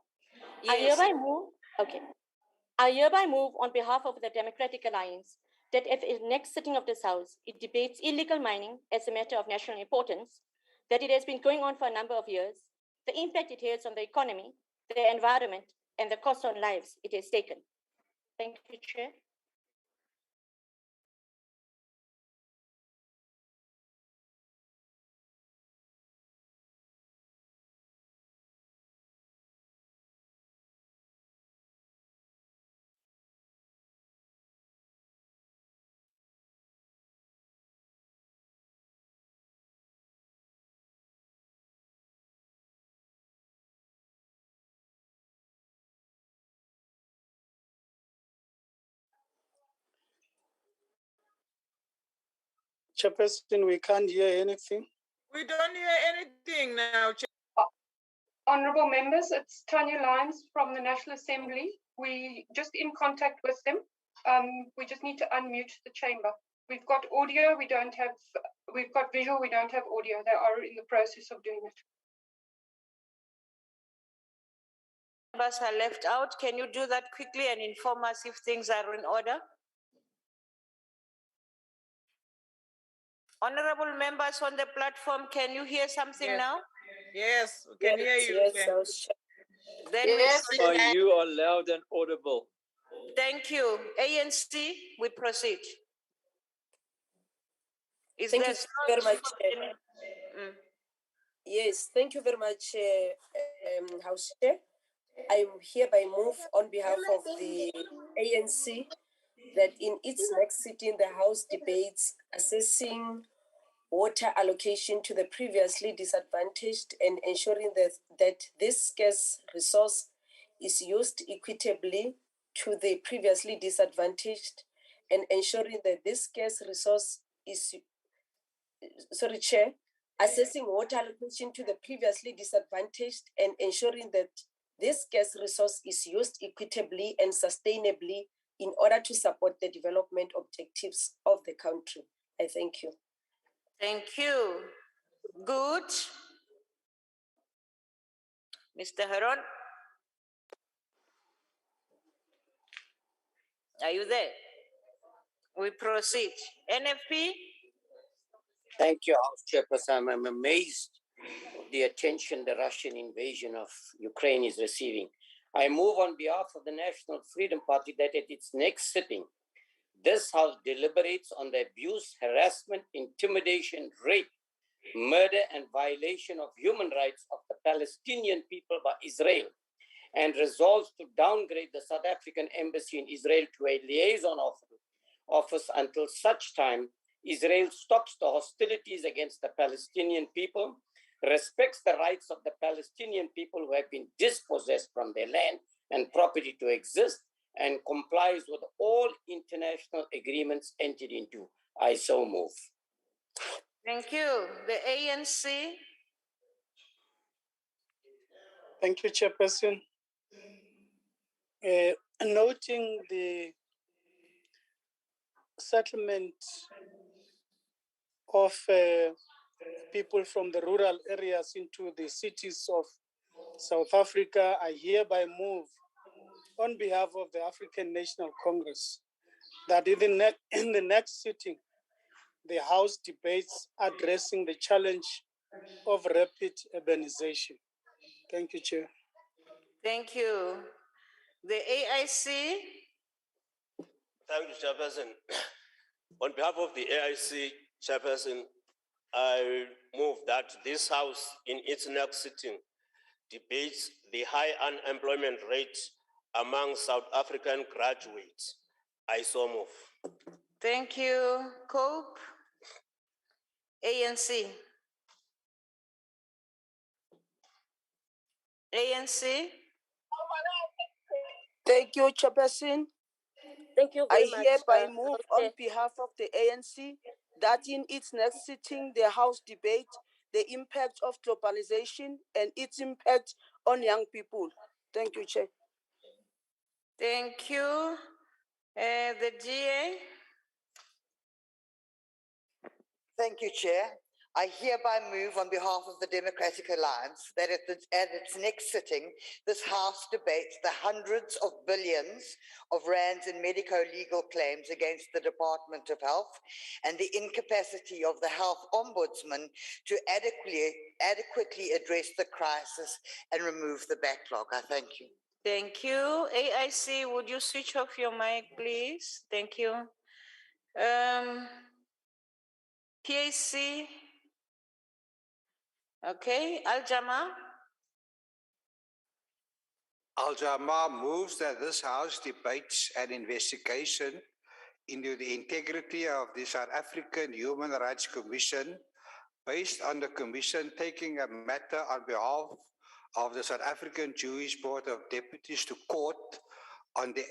Yes. I hereby move on behalf of the Democratic Alliance that at the next sitting of this House, it debates illegal mining as a matter of national importance, that it has been going on for a number of years, the impact it has on the economy, the environment, and the cost on lives it has taken. Thank you, Chair. Chairperson, we can't hear anything. We don't hear anything now, Chair. Honourable members, it's Tanya Lyons from the National Assembly. We just in contact with them. We just need to unmute the chamber. We've got audio, we've got visual, we don't have audio. They are in the process of doing it. Members are left out. Can you do that quickly and inform us if things are in order? Honorable members on the platform, can you hear something now? Yes, we can hear you. Yes, Then You are loud and audible. Thank you. ANC, we proceed. Thank you very much. Yes, thank you very much, House Chair. I hereby move on behalf of the ANC that in its next sitting, the House debates assessing water allocation to the previously disadvantaged and ensuring that this scarce resource is used equitably to the previously disadvantaged and ensuring that this scarce resource is, assessing water allocation to the previously disadvantaged and ensuring that this scarce resource is used equitably and sustainably in order to support the development objectives of the country. I thank you. Thank you. Good. Mr. Heron, are you there? We proceed. NFP? Thank you, House Chairperson. I'm amazed at the attention the Russian invasion of Ukraine is receiving. I move on behalf of the National Freedom Party that at its next sitting, this House deliberates on the abuse, harassment, intimidation, rape, murder, and violation of human rights of the Palestinian people by Israel, and resolves to downgrade the South African Embassy in Israel to a liaison office until such time Israel stops the hostilities against the Palestinian people, respects the rights of the Palestinian people who have been dispossessed from their land and property to exist, and complies with all international agreements entered into. I so move. Thank you. The ANC? Thank you, Chairperson. Noting the settlement of people from the rural areas into the cities of South Africa, I hereby move on behalf of the African National Congress that in the next sitting, the House debates addressing the challenge of rapid urbanization. Thank you, Chair. Thank you. The AIC. Thank you, Chairperson. On behalf of the AIC Chairperson, I move that this House, in its next sitting, debates the high unemployment rate among South African graduates. I so move. Thank you. Cope. ANC. ANC. Thank you, Chairperson. Thank you I very much. hereby move on behalf of the ANC that in its next sitting, the House debate the impact of globalization and its impact on young people. Thank you, Chair. Thank you. The DA. Thank you, Chair. I hereby move on behalf of the Democratic Alliance that at its next sitting, this House debates the hundreds of billions of rands in medico-legal claims against the Department of Health and the incapacity of the Health Ombudsman to adequately address the crisis and remove the backlog. I thank you. Thank you. AIC, would you switch off your mic, please? Thank you. PAC. Okay, Al-Jama. Al-Jama moves that this House debates an investigation into the integrity of the South African Human Rights Commission based on the Commission taking a matter on behalf of the South African Jewish Board of Deputies to court on the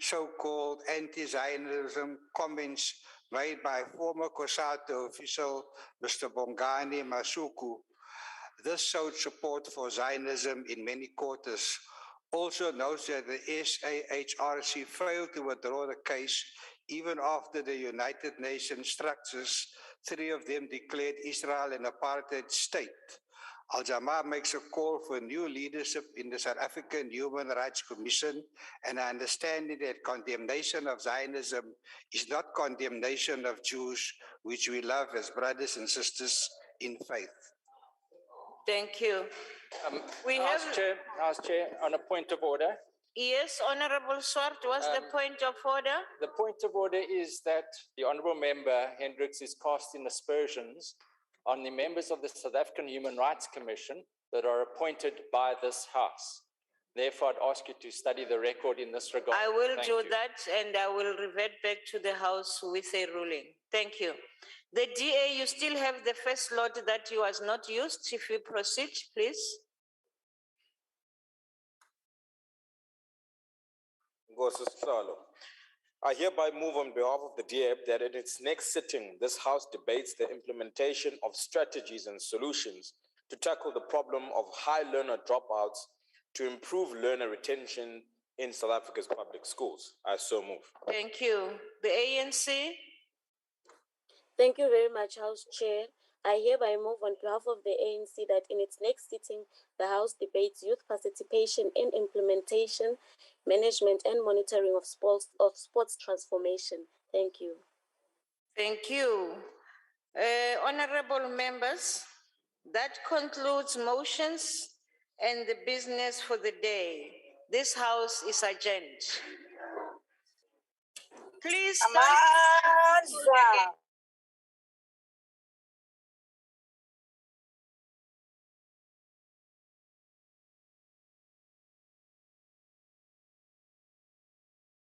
so-called anti-Zionism comments made by former COSATU official Mr. Bongani Masuku. This showed support for Zionism in many quarters. Also notes that the SAHRC failed to withdraw the case even after the United Nations structures, 3 of them declared Israel an apartheid state. Al-Jama makes a call for new leadership in the South African Human Rights Commission, and I understand that condemnation of Zionism is not condemnation of Jews, which we love as brothers and sisters in faith. Thank you. House Chair, on a point of order. Yes, Honorable Swart, what's the point of order? The point of order is that the Honourable Member Hendricks is casting aspersions on the members of the South African Human Rights Commission that are appointed by this House. Therefore, I'd ask you to study the record in this regard. I will Thank do you. that, and I will revert back to the House with a ruling. Thank you. The DA, you still have the first lot that was not used. If you proceed, please. I hereby move on behalf of the DA that at its next sitting, this House debates the implementation of strategies and solutions to tackle the problem of high learner dropouts to improve learner retention in South Africa's public schools. I so move. Thank you. The ANC. Thank you very much, House Chair. I hereby move on behalf of the ANC that in its next sitting, the House debates youth participation in implementation, management and monitoring of sports transformation. Thank you. Thank you. Honorable members, that concludes motions and the business for the day. This House is adjourned. Please stand.